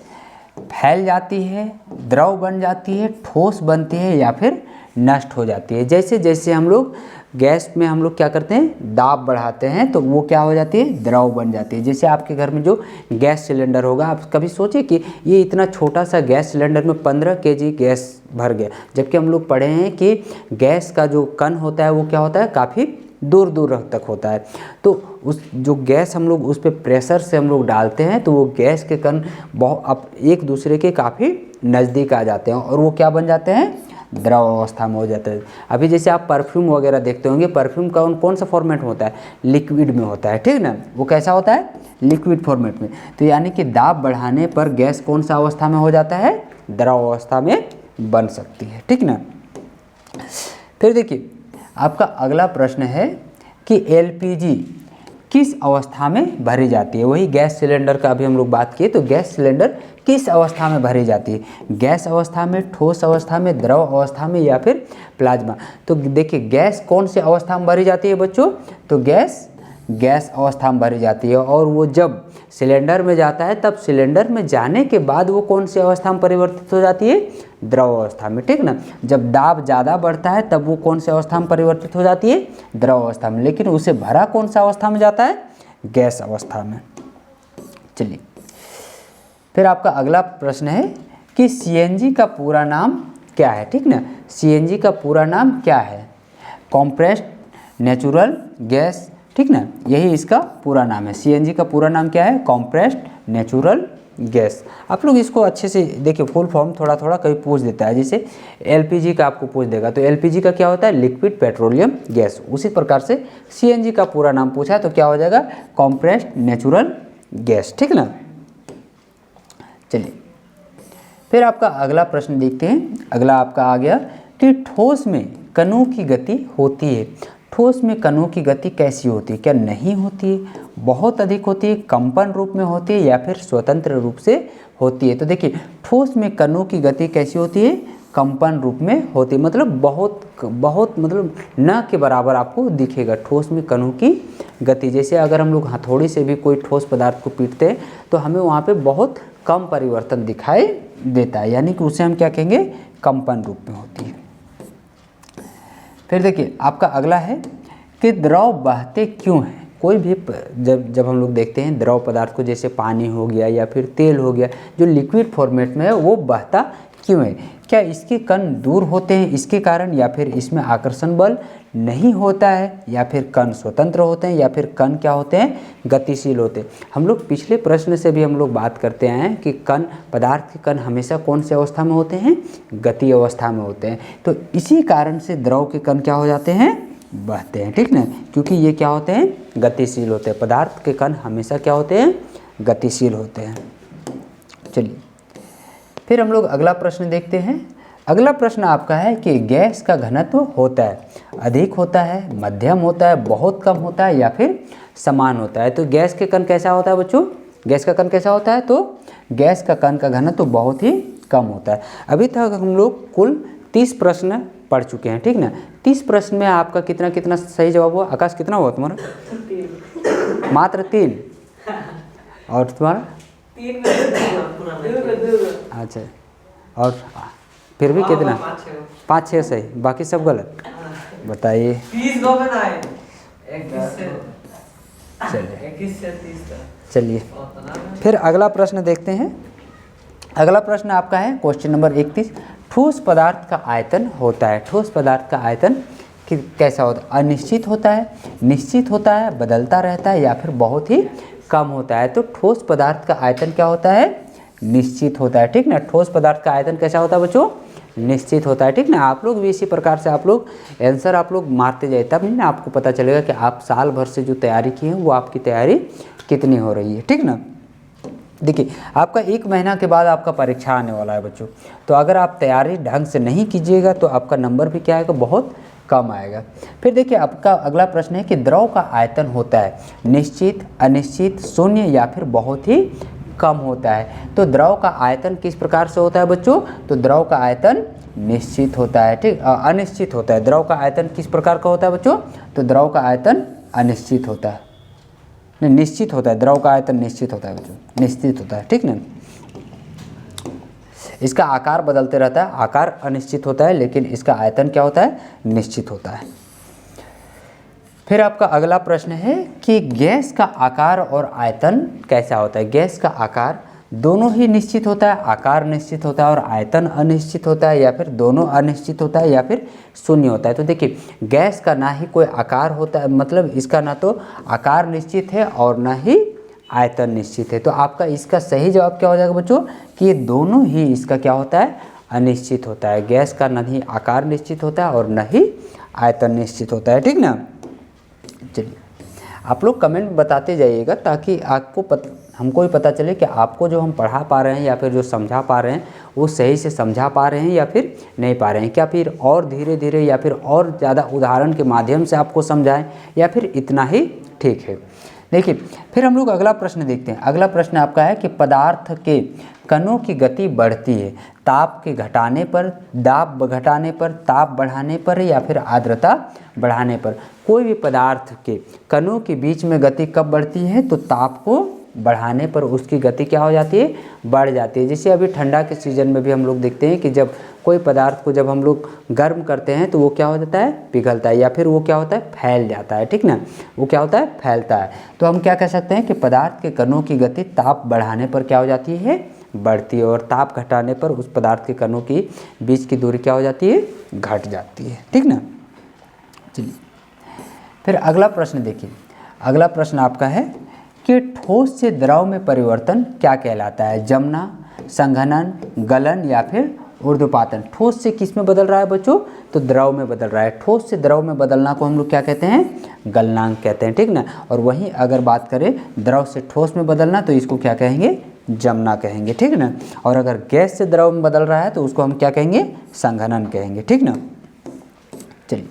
फैल जाती है, द्रव बन जाती है, ठोस बनती है या फिर नष्ट हो जाती है। जैसे जैसे हम लोग गैस में हम लोग क्या करते हैं, दाब बढ़ाते हैं तो वो क्या हो जाती है, द्रव बन जाती है। जैसे आपके घर में जो गैस सिलेंडर होगा, आप कभी सोचे कि ये इतना छोटा सा गैस सिलेंडर में 15 kg गैस भर गया, जबकि हम लोग पढ़े हैं कि गैस का जो कण होता है वो क्या होता है, काफ़ी दूर दूर तक होता है। तो उस जो गैस हम लोग उस पर प्रेशर से हम लोग डालते हैं तो वो गैस के कण बहुत एक दूसरे के काफ़ी नज़दीक आ जाते हैं और वो क्या बन जाते हैं, द्रव अवस्था में हो जाते हैं। अभी जैसे आप परफ्यूम वगैरह देखते होंगे, परफ्यूम का कौन सा फॉर्मेट में होता है, लिक्विड में होता है, ठीक ना। वो कैसा होता है, लिक्विड फॉर्मेट में। तो यानी कि दाब बढ़ाने पर गैस कौन सा अवस्था में हो जाता है, द्रव अवस्था में बन सकती है, ठीक ना। फिर देखिए आपका अगला प्रश्न है कि एलपीजी किस अवस्था में भरी जाती है। वही गैस सिलेंडर का अभी हम लोग बात किए, तो गैस सिलेंडर किस अवस्था में भरी जाती है, गैस अवस्था में, ठोस अवस्था में, द्रव अवस्था में या फिर प्लाज्मा। तो देखिए गैस कौन सी अवस्था में भरी जाती है बच्चों, तो गैस अवस्था में भरी जाती है। और वो जब सिलेंडर में जाता है तब सिलेंडर में जाने के बाद वो कौन सी अवस्था में परिवर्तित हो जाती है, द्रव अवस्था में, ठीक ना। जब दाब ज़्यादा बढ़ता है तब वो कौन सी अवस्था में परिवर्तित हो जाती है, द्रव अवस्था में। लेकिन उसे भरा कौन सा अवस्था में जाता है, गैस अवस्था में। चलिए फिर आपका अगला प्रश्न है कि सीएनजी का पूरा नाम क्या है, ठीक ना। सीएनजी का पूरा नाम क्या है, कॉम्प्रेस्ड नेचुरल गैस, ठीक ना, यही इसका पूरा नाम है। सीएनजी का पूरा नाम क्या है, कॉम्प्रेस्ड नेचुरल गैस। आप लोग इसको अच्छे से देखिए, फुल फॉर्म थोड़ा थोड़ा कभी पूछ देता है, जैसे एलपीजी का आपको पूछ देगा तो एलपीजी का क्या होता है, लिक्विड पेट्रोलियम गैस। उसी प्रकार से सीएनजी का पूरा नाम पूछा तो क्या हो जाएगा, कॉम्प्रेस्ड नेचुरल गैस, ठीक ना। चलिए फिर आपका अगला प्रश्न देखते हैं। अगला आपका आ गया कि ठोस में कणों की गति होती है। ठोस में कणों की गति कैसी होती है, क्या नहीं होती है, बहुत अधिक होती है, कंपन रूप में होती है या फिर स्वतंत्र रूप से होती है। तो देखिए ठोस में कणों की गति कैसी होती है, कंपन रूप में होती है, मतलब बहुत मतलब न के बराबर आपको दिखेगा ठोस में कणों की गति। जैसे अगर हम लोग हथौड़ी से भी कोई ठोस पदार्थ को पीटते हैं तो हमें वहाँ पे बहुत कम परिवर्तन दिखाई देता है, यानी कि उसे हम क्या कहेंगे, कंपन रूप में होती है। फिर देखिए आपका अगला है कि द्रव बहते क्यों हैं। कोई भी जब हम लोग देखते हैं द्रव पदार्थ को, जैसे पानी हो गया या फिर तेल हो गया, जो लिक्विड फॉर्मेट में है वो बहता क्यों है, क्या इसके कण दूर होते हैं इसके कारण, या फिर इसमें आकर्षण बल नहीं होता है, या फिर कण स्वतंत्र होते हैं, या फिर कण क्या होते हैं, गतिशील होते हैं। हम लोग पिछले प्रश्न से भी हम लोग बात करते हैं कि कण, पदार्थ के कण हमेशा कौन सी अवस्था में होते हैं, गति अवस्था में होते हैं। तो इसी कारण से द्रव के कण क्या हो जाते हैं, बहते हैं, ठीक ना, क्योंकि ये क्या होते हैं, गतिशील होते हैं। पदार्थ के कण हमेशा क्या होते हैं, गतिशील होते हैं। चलिए फिर हम लोग अगला प्रश्न देखते हैं। अगला प्रश्न आपका है कि गैस का घनत्व होता है, अधिक होता है, मध्यम होता है, बहुत कम होता है या फिर समान होता है। तो गैस के कण कैसा होता है बच्चों, गैस का कण कैसा होता है, तो गैस का कण का घनत्व बहुत ही कम होता है। अभी तक हम लोग कुल 30 प्रश्न पढ़ चुके हैं, ठीक ना। 30 प्रश्न में आपका कितना कितना सही जवाब हुआ, आकाश कितना हुआ तुम्हारा, 3। मात्र 3, और तुम्हारा 3। अच्छा, और फिर भी कितना, 5-6 सही, बाकी सब गलत। बताइए, चलिए फिर अगला प्रश्न देखते हैं। अगला प्रश्न आपका है क्वेश्चन नंबर 31। ठोस पदार्थ का आयतन होता है, ठोस पदार्थ का आयतन कैसा होता है, अनिश्चित होता है, निश्चित होता है, बदलता रहता है या फिर बहुत ही कम होता है। तो ठोस पदार्थ का आयतन क्या होता है, निश्चित होता है, ठीक ना। ठोस पदार्थ का आयतन कैसा होता है बच्चों, निश्चित होता है, ठीक ना। आप लोग भी इसी प्रकार से आप लोग आंसर आप लोग मारते जाए, तब नहीं ना आपको पता चलेगा कि आप साल भर से जो तैयारी की है वो आपकी तैयारी कितनी हो रही है, ठीक ना। देखिए आपका 1 महीना के बाद आपका परीक्षा आने वाला है बच्चों, तो अगर आप तैयारी ढंग से नहीं कीजिएगा तो आपका नंबर भी क्या आएगा, बहुत कम आएगा। फिर देखिए आपका अगला प्रश्न है कि द्रव का आयतन होता है निश्चित, अनिश्चित, शून्य या फिर बहुत ही कम होता है। तो द्रव का आयतन किस प्रकार से होता है बच्चों, तो द्रव का आयतन निश्चित होता है, ठीक, अनिश्चित होता है। द्रव का आयतन किस प्रकार का होता है बच्चों, तो द्रव का आयतन अनिश्चित होता है, निश्चित होता है, द्रव का आयतन निश्चित होता है बच्चों, निश्चित होता है, ठीक ना। इसका आकार बदलते रहता है, आकार अनिश्चित होता है लेकिन इसका आयतन क्या होता है, निश्चित होता है। फिर आपका अगला प्रश्न है कि गैस का आकार और आयतन कैसा होता है। गैस का आकार दोनों ही निश्चित होता है, आकार निश्चित होता है और आयतन अनिश्चित होता है, या फिर दोनों अनिश्चित होता है, या फिर शून्य होता है। तो देखिए गैस का ना ही कोई आकार होता है, मतलब इसका ना तो आकार निश्चित है और ना ही आयतन निश्चित है। तो आपका इसका सही जवाब क्या हो जाएगा बच्चों कि ये दोनों ही इसका क्या होता है, अनिश्चित होता है। गैस का न ही आकार निश्चित होता है और न ही आयतन निश्चित होता है, ठीक ना। चलिए आप लोग कमेंट बताते जाइएगा ताकि आपको हमको भी पता चले कि आपको जो हम पढ़ा पा रहे हैं या फिर जो समझा पा रहे हैं वो सही से समझा पा रहे हैं या फिर नहीं पा रहे हैं, क्या फिर और धीरे धीरे या फिर और ज़्यादा उदाहरण के माध्यम से आपको समझाएं, या फिर इतना ही ठीक है। देखिए फिर हम लोग अगला प्रश्न देखते हैं। अगला प्रश्न आपका है कि पदार्थ के कणों की गति बढ़ती है ताप के घटाने पर, दाब घटाने पर, ताप बढ़ाने पर, या फिर आर्द्रता बढ़ाने पर। कोई भी पदार्थ के कणों के बीच में गति कब बढ़ती है, तो ताप को बढ़ाने पर उसकी गति क्या हो जाती है, बढ़ जाती है। जैसे अभी ठंडा के सीज़न में भी हम लोग देखते हैं कि जब कोई पदार्थ को जब हम लोग गर्म करते हैं तो वो क्या हो जाता है, पिघलता है, या फिर वो क्या होता है, फैल जाता है, ठीक ना। वो क्या होता है, फैलता है। तो हम क्या कह सकते हैं कि पदार्थ के कणों की गति ताप बढ़ाने पर क्या हो जाती है, बढ़ती है, और ताप घटाने पर उस पदार्थ के कणों की बीच की दूरी क्या हो जाती है, घट जाती है, ठीक ना। चलिए फिर अगला प्रश्न देखिए। अगला प्रश्न आपका है कि ठोस से द्रव में परिवर्तन क्या कहलाता है, जमना, संघनन, गलन, या फिर ऊर्ध्वपातन। ठोस से किस में बदल रहा है बच्चों, तो द्रव में बदल रहा है। ठोस से द्रव में बदलना को हम लोग क्या कहते हैं, गलनांक कहते हैं, ठीक ना। और वहीं अगर बात करें द्रव से ठोस में बदलना तो इसको क्या कहेंगे, जमना कहेंगे, ठीक ना। और अगर गैस से द्रव में बदल रहा है तो उसको हम क्या कहेंगे, संघनन कहेंगे, ठीक ना। चलिए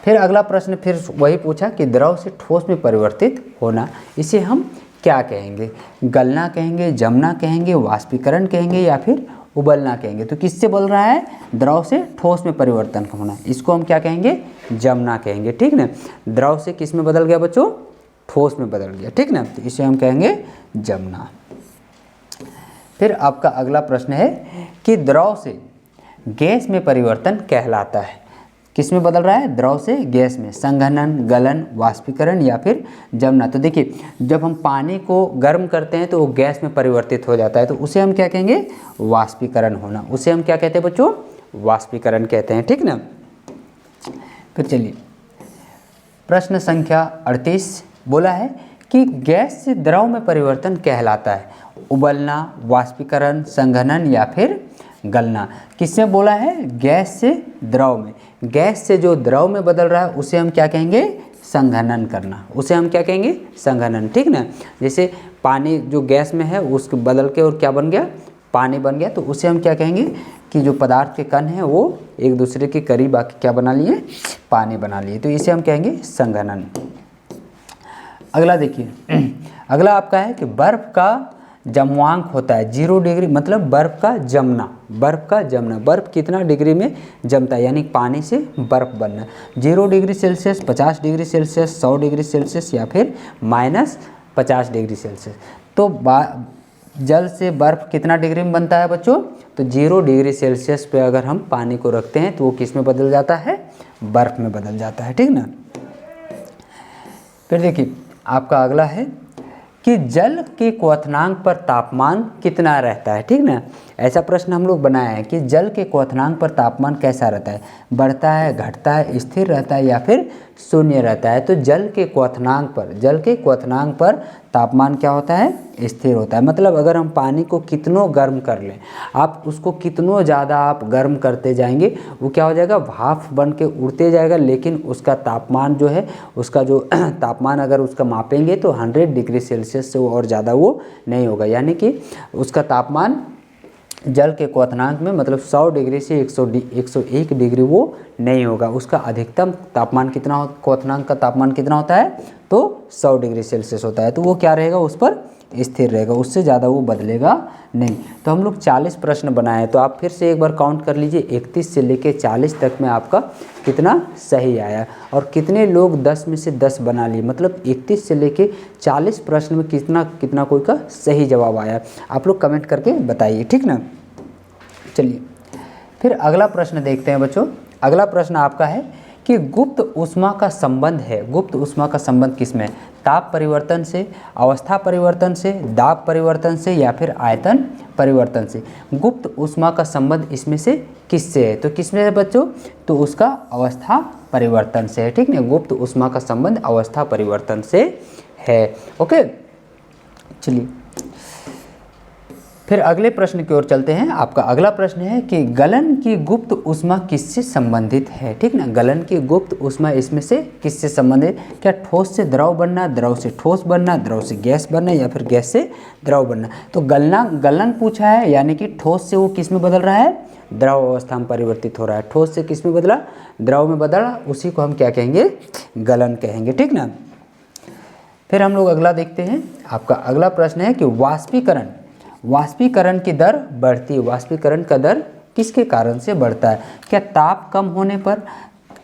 फिर अगला प्रश्न फिर वही पूछा कि द्रव से ठोस में परिवर्तित होना, इसे हम क्या कहेंगे, गलना कहेंगे, जमना कहेंगे, वाष्पीकरण कहेंगे, या फिर उबलना कहेंगे। तो किससे बोल रहा है, द्रव से ठोस में परिवर्तन होना, इसको हम क्या कहेंगे, जमना कहेंगे, ठीक ना। द्रव से किस में बदल गया बच्चों, ठोस में बदल गया, ठीक ना, तो इसे हम कहेंगे जमना। फिर आपका अगला प्रश्न है कि द्रव से गैस में परिवर्तन कहलाता है, किस में बदल रहा है, द्रव से गैस में, संघनन, गलन, वाष्पीकरण, या फिर जमना। तो देखिए जब हम पानी को गर्म करते हैं तो वो गैस में परिवर्तित हो जाता है, तो उसे हम क्या कहेंगे, वाष्पीकरण होना, उसे हम क्या कहते हैं बच्चों, वाष्पीकरण कहते हैं, ठीक ना। फिर चलिए प्रश्न संख्या 38 बोला है कि गैस से द्रव में परिवर्तन कहलाता है, उबलना, वाष्पीकरण, संघनन, या फिर गलना। किसमें बोला है, गैस से द्रव में। गैस से जो द्रव में बदल रहा है उसे हम क्या कहेंगे, संघनन करना, उसे हम क्या कहेंगे, संघनन, ठीक ना। जैसे पानी जो गैस में है उसके बदल के और क्या बन गया, पानी बन गया, तो उसे हम क्या कहेंगे कि जो पदार्थ के कण हैं वो एक दूसरे के करीब आके क्या बना लिए, पानी बना लिए, तो इसे हम कहेंगे संघनन। अगला देखिए, अगला आपका है कि बर्फ का जमवांक होता है 0 डिग्री, मतलब बर्फ का जमना, बर्फ का जमना, बर्फ कितना डिग्री में जमता है, यानी पानी से बर्फ बनना, 0 degree Celsius, 50 degree Celsius, 100 degree Celsius, या फिर -50 डिग्री सेल्सियस। तो जल से बर्फ कितना डिग्री में बनता है बच्चों, तो 0 डिग्री सेल्सियस पे अगर हम पानी को रखते हैं तो वो किस में बदल जाता है, बर्फ में बदल जाता है, ठीक ना। फिर देखिए आपका अगला है कि जल के क्वथनांक पर तापमान कितना रहता है, ठीक ना। ऐसा प्रश्न हम लोग बनाए हैं कि जल के क्वथनांक पर तापमान कैसा रहता है, बढ़ता है, घटता है, स्थिर रहता है, या फिर शून्य रहता है। तो जल के क्वथनांक पर तापमान क्या होता है, स्थिर होता है। मतलब अगर हम पानी को कितनों गर्म कर लें, आप उसको कितनों ज़्यादा आप गर्म करते जाएंगे वो क्या हो जाएगा, भाप बन के उड़ते जाएगा, लेकिन उसका तापमान जो है, उसका जो तापमान अगर उसका मापेंगे तो 100 डिग्री सेल्सियस से वो और ज़्यादा वो नहीं होगा। यानी कि उसका तापमान जल के क्वथनांक में मतलब 100 डिग्री से 101 डिग्री वो नहीं होगा। उसका अधिकतम तापमान कितना, क्वथनांक का तापमान कितना होता है, तो 100 डिग्री सेल्सियस होता है। तो वो क्या रहेगा, उस पर स्थिर रहेगा, उससे ज़्यादा वो बदलेगा नहीं। तो हम लोग 40 प्रश्न बनाए, तो आप फिर से एक बार काउंट कर लीजिए 31 से लेके 40 तक में आपका कितना सही आया, और कितने लोग 10 में से 10 बना लिए, मतलब 31 से लेके 40 प्रश्न में कितना कोई का सही जवाब आया। आप लोग कमेंट करके बताइए, ठीक ना। चलिए फिर अगला प्रश्न देखते हैं बच्चों। अगला प्रश्न आपका है कि कि गुप्त ऊष्मा का संबंध है, गुप्त ऊष्मा का संबंध किसमें, ताप परिवर्तन से, अवस्था परिवर्तन से, दाब परिवर्तन से या फिर आयतन परिवर्तन से। गुप्त ऊष्मा का संबंध इसमें से किससे है, तो किसमें है बच्चों, तो उसका अवस्था परिवर्तन से है, ठीक है। गुप्त ऊष्मा का संबंध अवस्था परिवर्तन से है। ओके, चलिए फिर अगले प्रश्न की ओर चलते हैं। आपका अगला प्रश्न है कि गलन की गुप्त ऊष्मा किससे संबंधित है, ठीक ना। गलन की गुप्त ऊष्मा इसमें से किससे संबंधित, क्या ठोस से द्रव बनना, द्रव से ठोस बनना, द्रव से गैस बनना या फिर गैस से द्रव बनना। तो गलन पूछा है, यानी कि ठोस से वो किस में बदल रहा है, द्रव अवस्था में परिवर्तित हो रहा है। ठोस से किस में बदला, द्रव में बदला, उसी को हम क्या कहेंगे, गलन कहेंगे, ठीक ना। फिर हम लोग अगला देखते हैं। आपका अगला प्रश्न है कि वाष्पीकरण की दर बढ़ती है। वाष्पीकरण का दर किसके कारण से बढ़ता है, क्या ताप कम होने पर,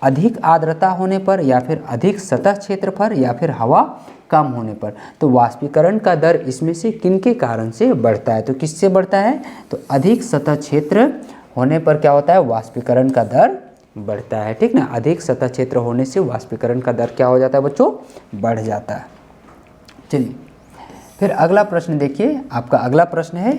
अधिक आर्द्रता होने पर या फिर अधिक सतह क्षेत्रफल या फिर हवा कम होने पर। तो वाष्पीकरण का दर इसमें से किनके कारण से बढ़ता है, तो किससे बढ़ता है, तो अधिक सतह क्षेत्र होने पर क्या होता है, वाष्पीकरण का दर बढ़ता है, ठीक ना। अधिक सतह क्षेत्र होने से वाष्पीकरण का दर क्या हो जाता है बच्चों, बढ़ जाता है। चलिए फिर अगला प्रश्न देखिए। आपका अगला प्रश्न है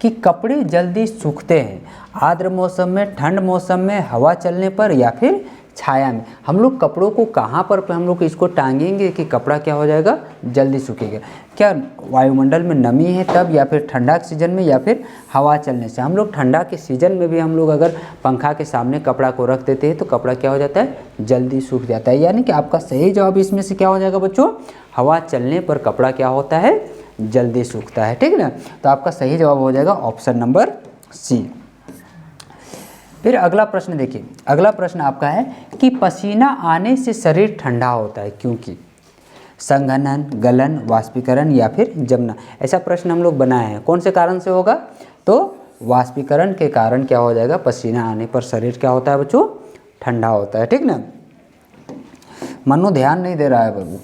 कि कपड़े जल्दी सूखते हैं आर्द्र मौसम में, ठंड मौसम में, हवा चलने पर या फिर छाया में। हम लोग कपड़ों को कहाँ पर हम लोग इसको टांगेंगे कि कपड़ा क्या हो जाएगा, जल्दी सूखेगा, क्या वायुमंडल में नमी है तब, या फिर ठंडा के सीजन में, या फिर हवा चलने से। हम लोग ठंडा के सीजन में भी हम लोग अगर पंखा के सामने कपड़ा को रख देते हैं तो कपड़ा क्या हो जाता है, जल्दी सूख जाता है। यानी कि आपका सही जवाब इसमें से क्या हो जाएगा बच्चों, हवा चलने पर कपड़ा क्या होता है, जल्दी सूखता है, ठीक है ना। तो आपका सही जवाब हो जाएगा ऑप्शन नंबर सी। फिर अगला प्रश्न देखिए। अगला प्रश्न आपका है कि पसीना आने से शरीर ठंडा होता है क्योंकि, संघनन, गलन, वाष्पीकरण या फिर जमना। ऐसा प्रश्न हम लोग बनाए हैं, कौन से कारण से होगा, तो वाष्पीकरण के कारण क्या हो जाएगा, पसीना आने पर शरीर क्या होता है बच्चों, ठंडा होता है, ठीक ना। मनु ध्यान नहीं दे रहा है बाबू,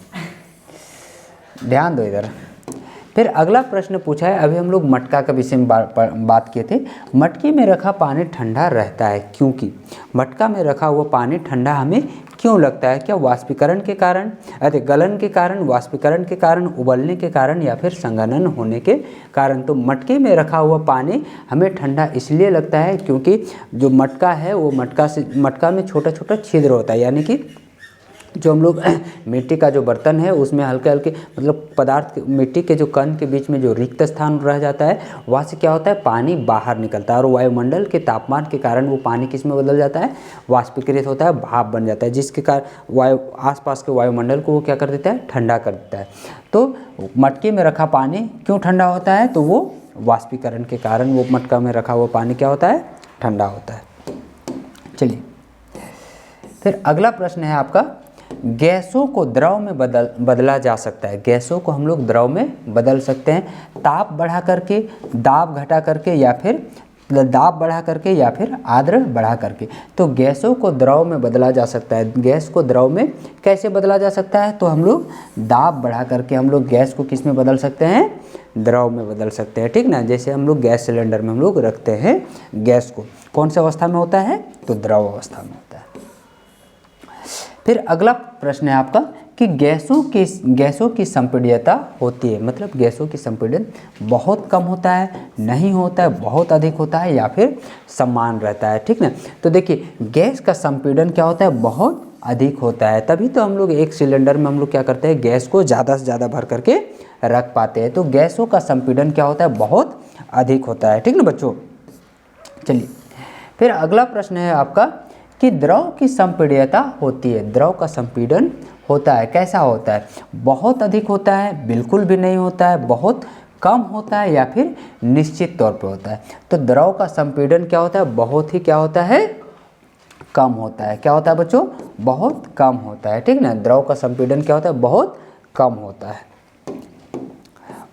ध्यान दो इधर। फिर अगला प्रश्न पूछा है, अभी हम लोग मटका के विषय में बात किए थे। मटके में रखा पानी ठंडा रहता है क्योंकि, मटका में रखा हुआ पानी ठंडा हमें क्यों लगता है, क्या वाष्पीकरण के कारण, अरे गलन के कारण, वाष्पीकरण के कारण, उबलने के कारण या फिर संघनन होने के कारण। तो मटके में रखा हुआ पानी हमें ठंडा इसलिए लगता है क्योंकि जो मटका है वो मटका में छोटा छोटा छिद्र होता है, यानी कि जो हम लोग मिट्टी का जो बर्तन है उसमें हल्के हल्के मतलब पदार्थ, मिट्टी के जो कण के बीच में जो रिक्त स्थान रह जाता है वहाँ से क्या होता है, पानी बाहर निकलता है और वायुमंडल के तापमान के कारण वो पानी किस में बदल जाता है, वाष्पीकृत होता है, भाप बन जाता है, जिसके कारण आसपास के वायुमंडल को वो क्या कर देता है, ठंडा कर देता है। तो मटके में रखा पानी क्यों ठंडा होता है, तो वो वाष्पीकरण के कारण वो मटका में रखा हुआ पानी क्या होता है, ठंडा होता है। चलिए फिर अगला प्रश्न है आपका, गैसों को द्रव में बदला जा सकता है। गैसों को हम लोग द्रव में बदल सकते हैं, ताप बढ़ा करके, दाब घटा करके या फिर दाब बढ़ा करके या फिर आर्द्र बढ़ा करके। तो गैसों को द्रव में बदला जा सकता है। गैस को द्रव में कैसे बदला जा सकता है, तो हम लोग दाब बढ़ा करके हम लोग गैस को किस में बदल सकते हैं, द्रव में बदल सकते हैं, ठीक ना। जैसे हम लोग गैस सिलेंडर में हम लोग रखते हैं गैस को, कौन सी अवस्था में होता है, तो द्रव अवस्था में होता है। फिर अगला प्रश्न है आपका कि गैसों की संपीड्यता होती है, मतलब गैसों की संपीड़न बहुत कम होता है, नहीं होता है, बहुत अधिक होता है या फिर समान रहता है, ठीक ना। तो देखिए गैस का संपीड़न क्या होता है, बहुत अधिक होता है, तभी तो हम लोग एक सिलेंडर में हम लोग क्या करते हैं, गैस को ज़्यादा से ज़्यादा भर करके रख पाते हैं। तो गैसों का संपीड़न क्या होता है, बहुत अधिक होता है, ठीक ना बच्चों। चलिए फिर अगला प्रश्न है आपका कि द्रव की संपीड्यता होती है। द्रव का संपीड़न होता है, कैसा होता है, बहुत अधिक होता है, बिल्कुल भी नहीं होता है, बहुत कम होता है या फिर निश्चित तौर पे होता है। तो द्रव का संपीड़न क्या होता है, बहुत ही क्या होता है, कम होता है। क्या होता है बच्चों, बहुत कम होता है, ठीक ना। द्रव का संपीड़न क्या होता है, बहुत कम होता है।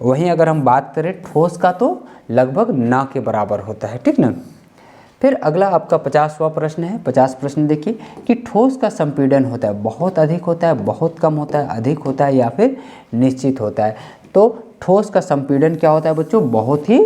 वहीं अगर हम बात करें ठोस का तो लगभग न के बराबर होता है, ठीक ना। फिर अगला आपका 50वां प्रश्न है। 50 प्रश्न देखिए कि ठोस का संपीड़न होता है, बहुत अधिक होता है, बहुत कम होता है, अधिक होता है या फिर निश्चित होता है। तो ठोस का संपीड़न क्या होता है बच्चों, बहुत ही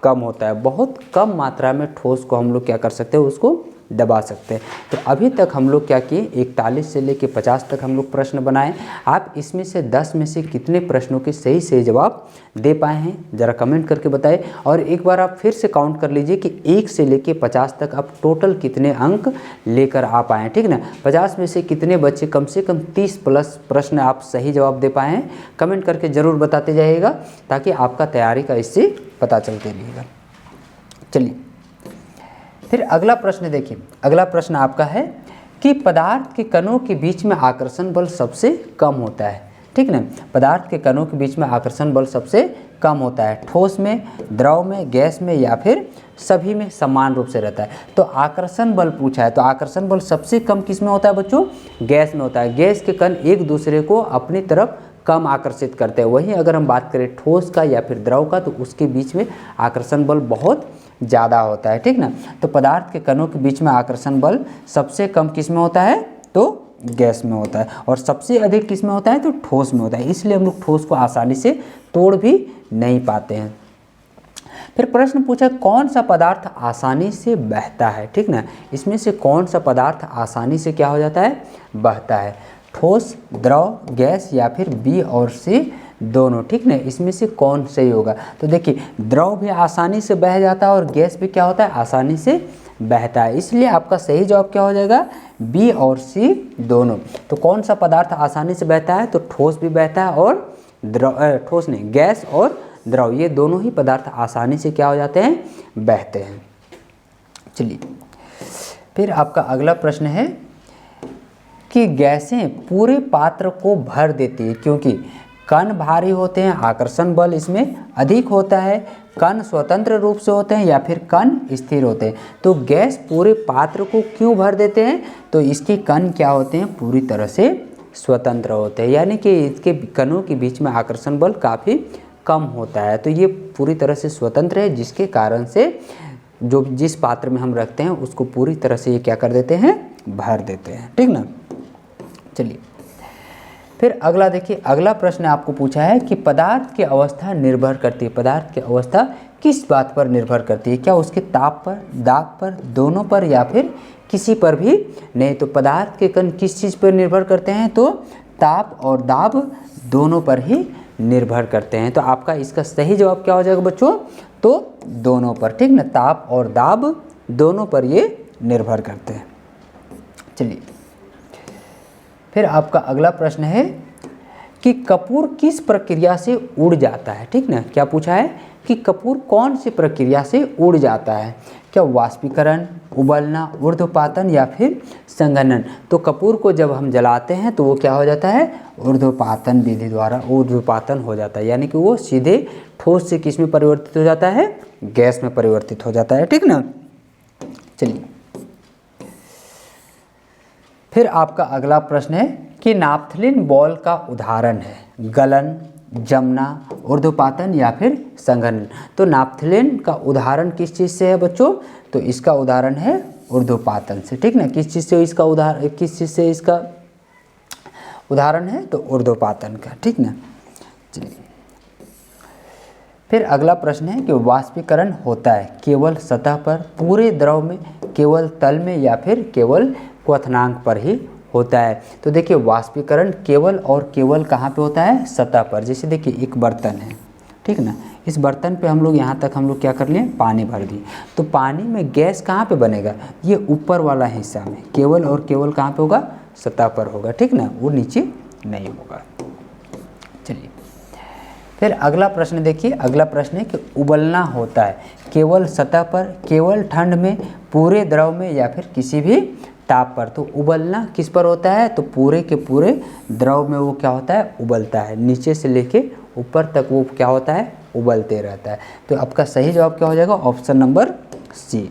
कम होता है। बहुत कम मात्रा में ठोस को हम लोग क्या कर सकते हैं, उसको दबा सकते हैं। तो अभी तक हम लोग क्या किए, 41 से लेकर 50 तक हम लोग प्रश्न बनाए। आप इसमें से 10 में से कितने प्रश्नों के सही सही जवाब दे पाए हैं ज़रा कमेंट करके बताएं। और एक बार आप फिर से काउंट कर लीजिए कि 1 से लेकर 50 तक आप टोटल कितने अंक लेकर आ पाए हैं, ठीक ना। 50 में से कितने बच्चे कम से कम 30 प्लस प्रश्न आप सही जवाब दे पाए हैं, कमेंट करके ज़रूर बताते जाइएगा ताकि आपका तैयारी का इससे पता चलते रहिएगा। चलिए फिर अगला प्रश्न देखिए। अगला प्रश्न आपका है कि पदार्थ के कणों के बीच में आकर्षण बल सबसे कम होता है, ठीक ना। पदार्थ के कणों के बीच में आकर्षण बल सबसे कम होता है, ठोस में, द्रव में, गैस में या फिर सभी में समान रूप से रहता है। तो आकर्षण बल पूछा है, तो आकर्षण बल सबसे कम किस में होता है बच्चों, गैस में होता है। गैस के कण एक दूसरे को अपनी तरफ कम आकर्षित करते हैं। वहीं अगर हम बात करें ठोस का या फिर द्रव का, तो उसके बीच में आकर्षण बल बहुत ज़्यादा होता है, ठीक ना। तो पदार्थ के कणों के बीच में आकर्षण बल सबसे कम किस में होता है, तो गैस में होता है, और सबसे अधिक किस में होता है, तो ठोस में होता है। इसलिए हम लोग ठोस को आसानी से तोड़ भी नहीं पाते हैं। फिर प्रश्न पूछा कौन सा पदार्थ आसानी से बहता है, ठीक ना। इसमें से कौन सा पदार्थ आसानी से क्या हो जाता है, बहता है, ठोस, द्रव, गैस या फिर बी और सी दोनों, ठीक ना। इसमें से कौन सही होगा। तो देखिए द्रव भी आसानी से बह जाता है और गैस भी क्या होता है, आसानी से बहता है। इसलिए आपका सही जवाब क्या हो जाएगा, बी और सी दोनों। तो कौन सा पदार्थ आसानी से बहता है, तो ठोस भी बहता है और ठोस नहीं, गैस और द्रव, ये दोनों ही पदार्थ आसानी से क्या हो जाते हैं, बहते हैं। चलिए फिर आपका अगला प्रश्न है कि गैसें पूरे पात्र को भर देती है क्योंकि कण भारी होते हैं, आकर्षण बल इसमें अधिक होता है, कण स्वतंत्र रूप से होते हैं या फिर कण स्थिर होते हैं। तो गैस पूरे पात्र को क्यों भर देते हैं, तो इसके कण क्या होते हैं, पूरी तरह से स्वतंत्र होते हैं, यानी कि इसके कणों के बीच में आकर्षण बल काफ़ी कम होता है। तो ये पूरी तरह से स्वतंत्र है, जिसके कारण से जो जिस पात्र में हम रखते हैं उसको पूरी तरह से ये क्या कर देते हैं, भर देते हैं, ठीक ना। चलिए फिर अगला देखिए। अगला प्रश्न आपको पूछा है कि पदार्थ की अवस्था निर्भर करती है, पदार्थ की अवस्था किस बात पर निर्भर करती है, क्या उसके ताप पर, दाब पर, दोनों पर या फिर किसी पर भी नहीं। तो पदार्थ के कण किस चीज़ पर निर्भर करते हैं, तो ताप और दाब दोनों पर ही निर्भर करते हैं। तो आपका इसका सही जवाब क्या हो जाएगा बच्चों, तो दोनों पर, ठीक ना। ताप और दाब दोनों पर ये निर्भर करते हैं। चलिए फिर आपका अगला प्रश्न है कि कपूर किस प्रक्रिया से उड़ जाता है, ठीक ना। क्या पूछा है कि कपूर कौन सी प्रक्रिया से उड़ जाता है, क्या वाष्पीकरण, उबलना, ऊर्ध्वपातन या फिर संघनन। तो कपूर को जब हम जलाते हैं तो वो क्या हो जाता है, ऊर्ध्वपातन विधि द्वारा ऊर्ध्वपातन हो जाता है, यानी कि वो सीधे ठोस से किस में परिवर्तित हो जाता है, गैस में परिवर्तित हो जाता है, ठीक ना। चलिए फिर आपका अगला प्रश्न है कि नाफ्थलीन बॉल का उदाहरण है गलन, जमना, ऊर्ध्वपातन या फिर संघनन। तो नाफ्थलीन का उदाहरण किस चीज़ से है बच्चों, तो इसका उदाहरण है ऊर्ध्वपातन से, ठीक ना। किस चीज़ से इसका उदाहरण, किस चीज़ से इसका उदाहरण है, तो ऊर्ध्वपातन का, ठीक ना। चलिए फिर अगला प्रश्न है कि वाष्पीकरण होता है केवल सतह पर, पूरे द्रव में, केवल तल में या फिर केवल क्वथनांक पर ही होता है। तो देखिए वाष्पीकरण केवल और केवल कहाँ पे होता है, सतह पर। जैसे देखिए एक बर्तन है, ठीक ना, इस बर्तन पे हम लोग यहाँ तक हम लोग क्या कर लिए, पानी भर दिए। तो पानी में गैस कहाँ पे बनेगा, ये ऊपर वाला हिस्सा में, केवल और केवल कहाँ पे होगा, सतह पर होगा, ठीक ना, वो नीचे नहीं होगा। चलिए फिर अगला प्रश्न देखिए। अगला प्रश्न है कि उबलना होता है केवल सतह पर, केवल ठंड में, पूरे द्रव में या फिर किसी भी ताप पर। तो उबलना किस पर होता है, तो पूरे के पूरे द्रव में वो क्या होता है, उबलता है, नीचे से लेके ऊपर तक वो क्या होता है, उबलते रहता है। तो आपका सही जवाब क्या हो जाएगा, ऑप्शन नंबर सी।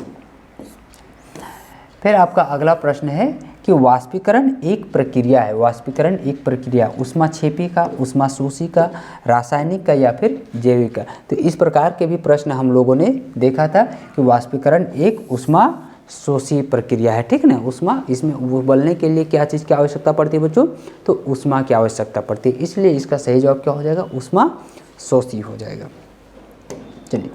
फिर आपका अगला प्रश्न है कि वाष्पीकरण एक प्रक्रिया है, वाष्पीकरण एक प्रक्रिया ऊष्माक्षेपी का, ऊष्माशोषी का, रासायनिक का या फिर जैविक का। तो इस प्रकार के भी प्रश्न हम लोगों ने देखा था कि वाष्पीकरण एक ऊष्माशोषी प्रक्रिया है, ठीक ना। ऊष्मा, इसमें उबलने के लिए क्या चीज़ की आवश्यकता पड़ती है बच्चों, तो ऊष्मा की आवश्यकता पड़ती है, इसलिए इसका सही जवाब क्या हो जाएगा, ऊष्माशोषी हो जाएगा। चलिए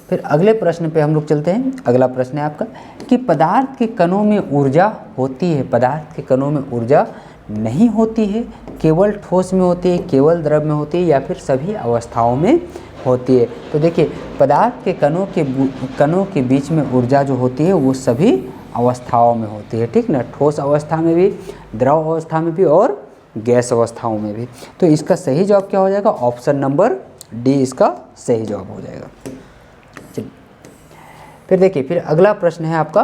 फिर अगले प्रश्न पे हम लोग चलते हैं। अगला प्रश्न है आपका कि पदार्थ के कणों में ऊर्जा होती है, पदार्थ के कणों में ऊर्जा नहीं होती है, केवल ठोस में होती है, केवल द्रव में होती है, या फिर सभी अवस्थाओं में होती है। तो देखिए पदार्थ के कणों के बीच में ऊर्जा जो होती है वो सभी अवस्थाओं में होती है, ठीक ना, ठोस अवस्था में भी, द्रव अवस्था में भी और गैस अवस्थाओं में भी। तो इसका सही जवाब क्या हो जाएगा? ऑप्शन नंबर डी इसका सही जवाब हो जाएगा। चलिए फिर देखिए, फिर अगला प्रश्न है आपका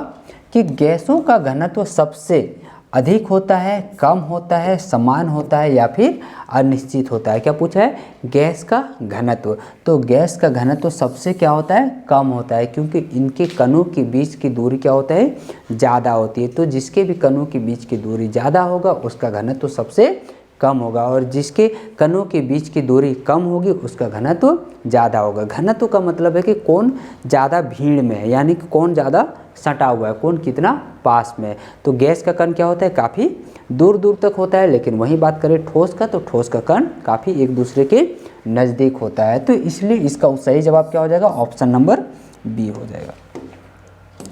कि गैसों का घनत्व सबसे अधिक होता है, कम होता है, समान होता है, या फिर अनिश्चित होता है। क्या पूछा है? गैस का घनत्व। तो गैस का घनत्व सबसे क्या होता है? कम होता है, क्योंकि इनके कणों के बीच की दूरी क्या होता है? ज़्यादा होती है। तो जिसके भी कणों के बीच की दूरी ज़्यादा होगा उसका घनत्व सबसे कम होगा, और जिसके कणों के बीच की दूरी कम होगी उसका घनत्व ज़्यादा होगा। घनत्व का मतलब है कि कौन ज़्यादा भीड़ में है, यानी कि कौन ज़्यादा सटा हुआ है, कौन कितना पास में है। तो गैस का कण क्या होता है? काफ़ी दूर दूर तक होता है, लेकिन वहीं बात करें ठोस का, तो ठोस का कण काफ़ी एक दूसरे के नज़दीक होता है। तो इसलिए इसका सही जवाब क्या हो जाएगा? ऑप्शन नंबर बी हो जाएगा।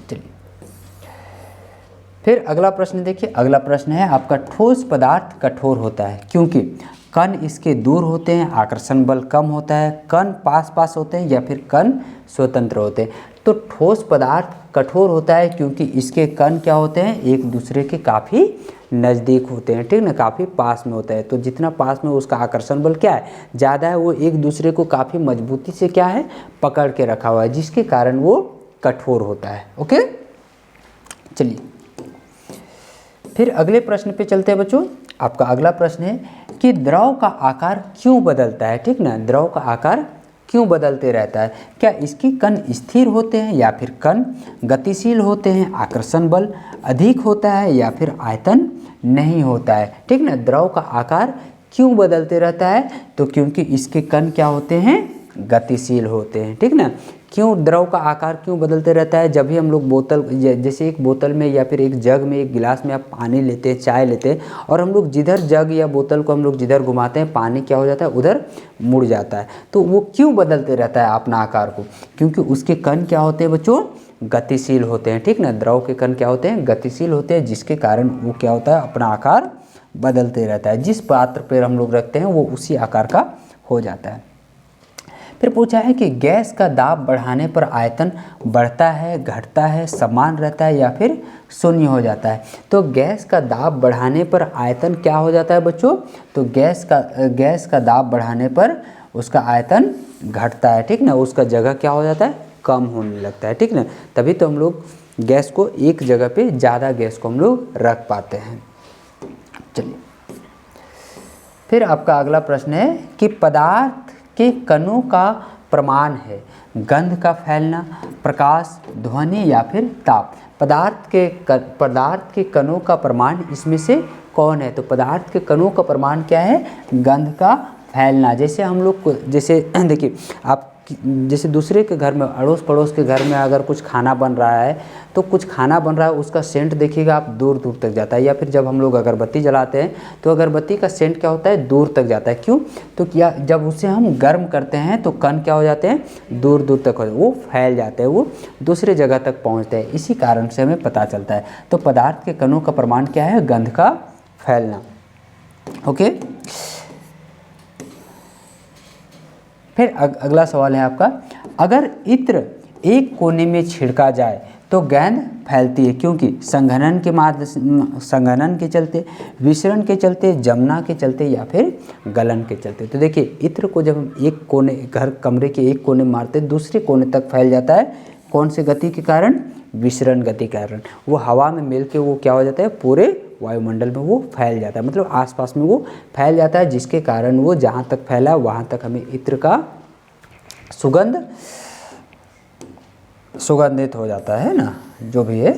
चलिए फिर अगला प्रश्न देखिए। अगला प्रश्न है आपका ठोस पदार्थ कठोर होता है क्योंकि कण इसके दूर होते हैं, आकर्षण बल कम होता है, कण पास पास होते हैं, या फिर कण स्वतंत्र होते हैं। तो ठोस पदार्थ कठोर होता है क्योंकि इसके कण क्या होते हैं? एक दूसरे के काफ़ी नज़दीक होते हैं, ठीक ना, काफ़ी पास में होता है। तो जितना पास में उसका आकर्षण बल क्या है? ज़्यादा है, वो एक दूसरे को काफ़ी मजबूती से क्या है? पकड़ के रखा हुआ है, जिसके कारण वो कठोर होता है। ओके, चलिए फिर अगले प्रश्न पे चलते हैं बच्चों। आपका अगला प्रश्न है कि द्रव का आकार क्यों बदलता है, ठीक ना, द्रव का आकार क्यों बदलते रहता है? क्या इसके कण स्थिर होते हैं, या फिर कण गतिशील होते हैं, आकर्षण बल अधिक होता है, या फिर आयतन नहीं होता है, ठीक ना। द्रव का आकार क्यों बदलते रहता है? तो क्योंकि इसके कण क्या होते हैं? गतिशील होते हैं, ठीक ना। क्यों द्रव का आकार क्यों बदलते रहता है? जब भी हम लोग बोतल, जैसे एक बोतल में या फिर एक जग में, एक गिलास में आप पानी लेते हैं, चाय लेते हैं, और हम लोग जिधर जग या बोतल को हम लोग जिधर घुमाते हैं पानी क्या हो जाता है? उधर मुड़ जाता है। तो वो क्यों बदलते रहता है अपना आकार को? क्योंकि उसके कण क्या होते हैं बच्चों? गतिशील होते हैं, ठीक ना। द्रव के कण क्या होते हैं? गतिशील होते हैं, जिसके कारण वो क्या होता है? अपना आकार बदलते रहता है। जिस पात्र पर हम लोग रखते हैं वो उसी आकार का हो जाता है। फिर पूछा है कि गैस का दाब बढ़ाने पर आयतन बढ़ता है, घटता है, समान रहता है, या फिर शून्य हो जाता है। तो गैस का दाब बढ़ाने पर आयतन क्या हो जाता है बच्चों? तो गैस का दाब बढ़ाने पर उसका आयतन घटता है, ठीक ना, उसका जगह क्या हो जाता है? कम होने लगता है, ठीक ना। तभी तो हम लोग गैस को एक जगह पे ज़्यादा गैस को हम लोग रख पाते हैं। चलिए फिर आपका अगला प्रश्न है कि पदार्थ के कणों का प्रमाण है गंध का फैलना, प्रकाश, ध्वनि, या फिर ताप। पदार्थ के कणों का प्रमाण इसमें से कौन है? तो पदार्थ के कणों का प्रमाण क्या है? गंध का फैलना। जैसे हम लोग जैसे देखिए, आप जैसे दूसरे के घर में, अड़ोस पड़ोस के घर में अगर कुछ खाना बन रहा है, तो कुछ खाना बन रहा है उसका सेंट देखिएगा आप दूर दूर तक जाता है। या फिर जब हम लोग अगरबत्ती जलाते हैं तो अगरबत्ती का सेंट क्या होता है? दूर तक जाता है। क्यों? तो क्या जब उसे हम गर्म करते हैं तो कण क्या हो जाते हैं? दूर दूर तक हो जाते हैं, वो फैल जाते हैं, वो दूसरे जगह तक पहुँचते हैं। इसी कारण से हमें पता चलता है। तो पदार्थ के कणों का प्रमाण क्या है? गंध का फैलना। ओके, फिर अगला सवाल है आपका, अगर इत्र एक कोने में छिड़का जाए तो गेंद फैलती है क्योंकि संघनन के चलते, विसरण के चलते, जमना के चलते, या फिर गलन के चलते। तो देखिए, इत्र को जब हम एक कोने, कमरे के एक कोने मारते दूसरे कोने तक फैल जाता है। कौन से गति के कारण? विसरण गति के कारण। वो हवा में मिल के वो क्या हो जाता है? पूरे वायुमंडल में वो फैल जाता है, मतलब आसपास में वो फैल जाता है, जिसके कारण वो जहाँ तक फैला वहाँ तक हमें इत्र का सुगंधित हो जाता है ना, जो भी है।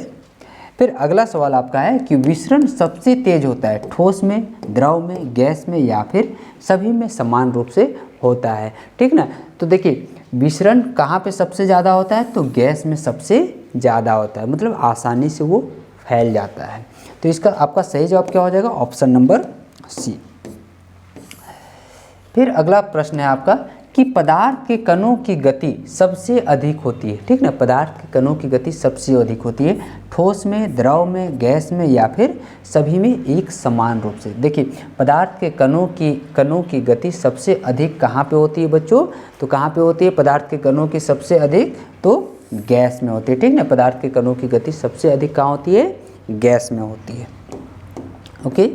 फिर अगला सवाल आपका है कि विसरण सबसे तेज होता है ठोस में, द्रव में, गैस में, या फिर सभी में समान रूप से होता है, ठीक ना। तो देखिए, विसरण कहाँ पे सबसे ज़्यादा होता है? तो गैस में सबसे ज़्यादा होता है, मतलब आसानी से वो फैल जाता है। तो इसका आपका सही जवाब क्या हो जाएगा? Option number C. फिर अगला प्रश्न है आपका कि पदार्थ के कणों की गति सबसे अधिक होती है, ठीक ना, पदार्थ के कणों की गति सबसे अधिक होती है ठोस में, द्रव में, गैस में या फिर सभी में एक समान रूप से। देखिए पदार्थ के कणों की गति सबसे अधिक कहाँ पे होती है बच्चों, तो कहाँ पे होती है पदार्थ के कणों की सबसे अधिक, तो गैस में होती है, ठीक ना, पदार्थ के कणों की गति सबसे अधिक कहाँ होती है, गैस में होती है। ओके,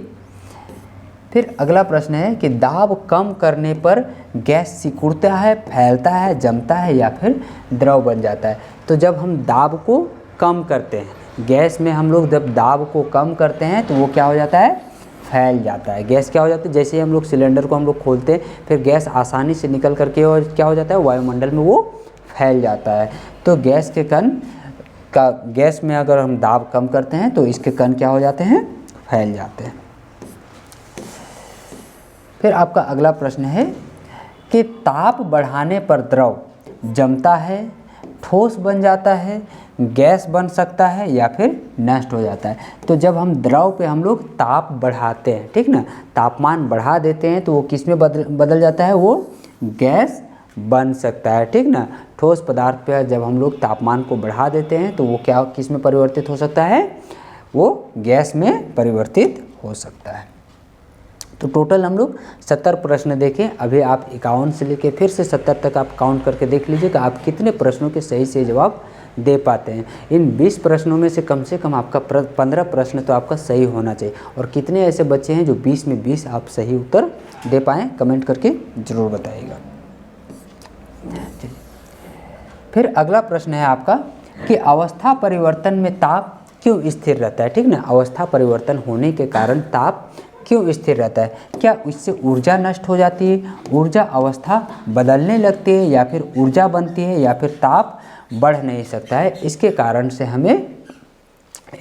फिर अगला प्रश्न है कि दाब कम करने पर गैस सिकुड़ता है, फैलता है, जमता है या फिर द्रव बन जाता है। तो जब हम दाब को कम करते हैं, गैस में हम लोग जब दाब को कम करते हैं तो वो क्या हो जाता है, फैल जाता है। गैस क्या हो जाती है, जैसे ही हम लोग सिलेंडर को हम लोग खोलते हैं फिर गैस आसानी से निकल करके और क्या हो जाता है, वायुमंडल में वो फैल जाता है। तो गैस के कण का, गैस में अगर हम दाब कम करते हैं तो इसके कण क्या हो जाते हैं, फैल जाते हैं। फिर आपका अगला प्रश्न है कि ताप बढ़ाने पर द्रव जमता है, ठोस बन जाता है, गैस बन सकता है या फिर नष्ट हो जाता है। तो जब हम द्रव पे हम लोग ताप बढ़ाते हैं, ठीक ना, तापमान बढ़ा देते हैं तो वो किस में बदल जाता है, वो गैस बन सकता है, ठीक ना। ठोस पदार्थ पे जब हम लोग तापमान को बढ़ा देते हैं तो वो क्या किस में परिवर्तित हो सकता है, वो गैस में परिवर्तित हो सकता है। तो टोटल हम लोग 70 प्रश्न देखें। अभी आप 51 से लेके फिर से 70 तक आप काउंट करके देख लीजिए कि आप कितने प्रश्नों के सही जवाब दे पाते हैं। इन 20 प्रश्नों में से कम आपका 15 प्रश्न तो आपका सही होना चाहिए। और कितने ऐसे बच्चे हैं जो 20 में 20 आप सही उत्तर दे पाएँ, कमेंट करके ज़रूर बताइएगा। फिर अगला प्रश्न है आपका कि अवस्था परिवर्तन में ताप क्यों स्थिर रहता है, ठीक ना। अवस्था परिवर्तन होने के कारण ताप क्यों स्थिर रहता है, क्या इससे ऊर्जा नष्ट हो जाती है, ऊर्जा अवस्था बदलने लगती है या फिर ऊर्जा बनती है या फिर ताप बढ़ नहीं सकता है, इसके कारण से हमें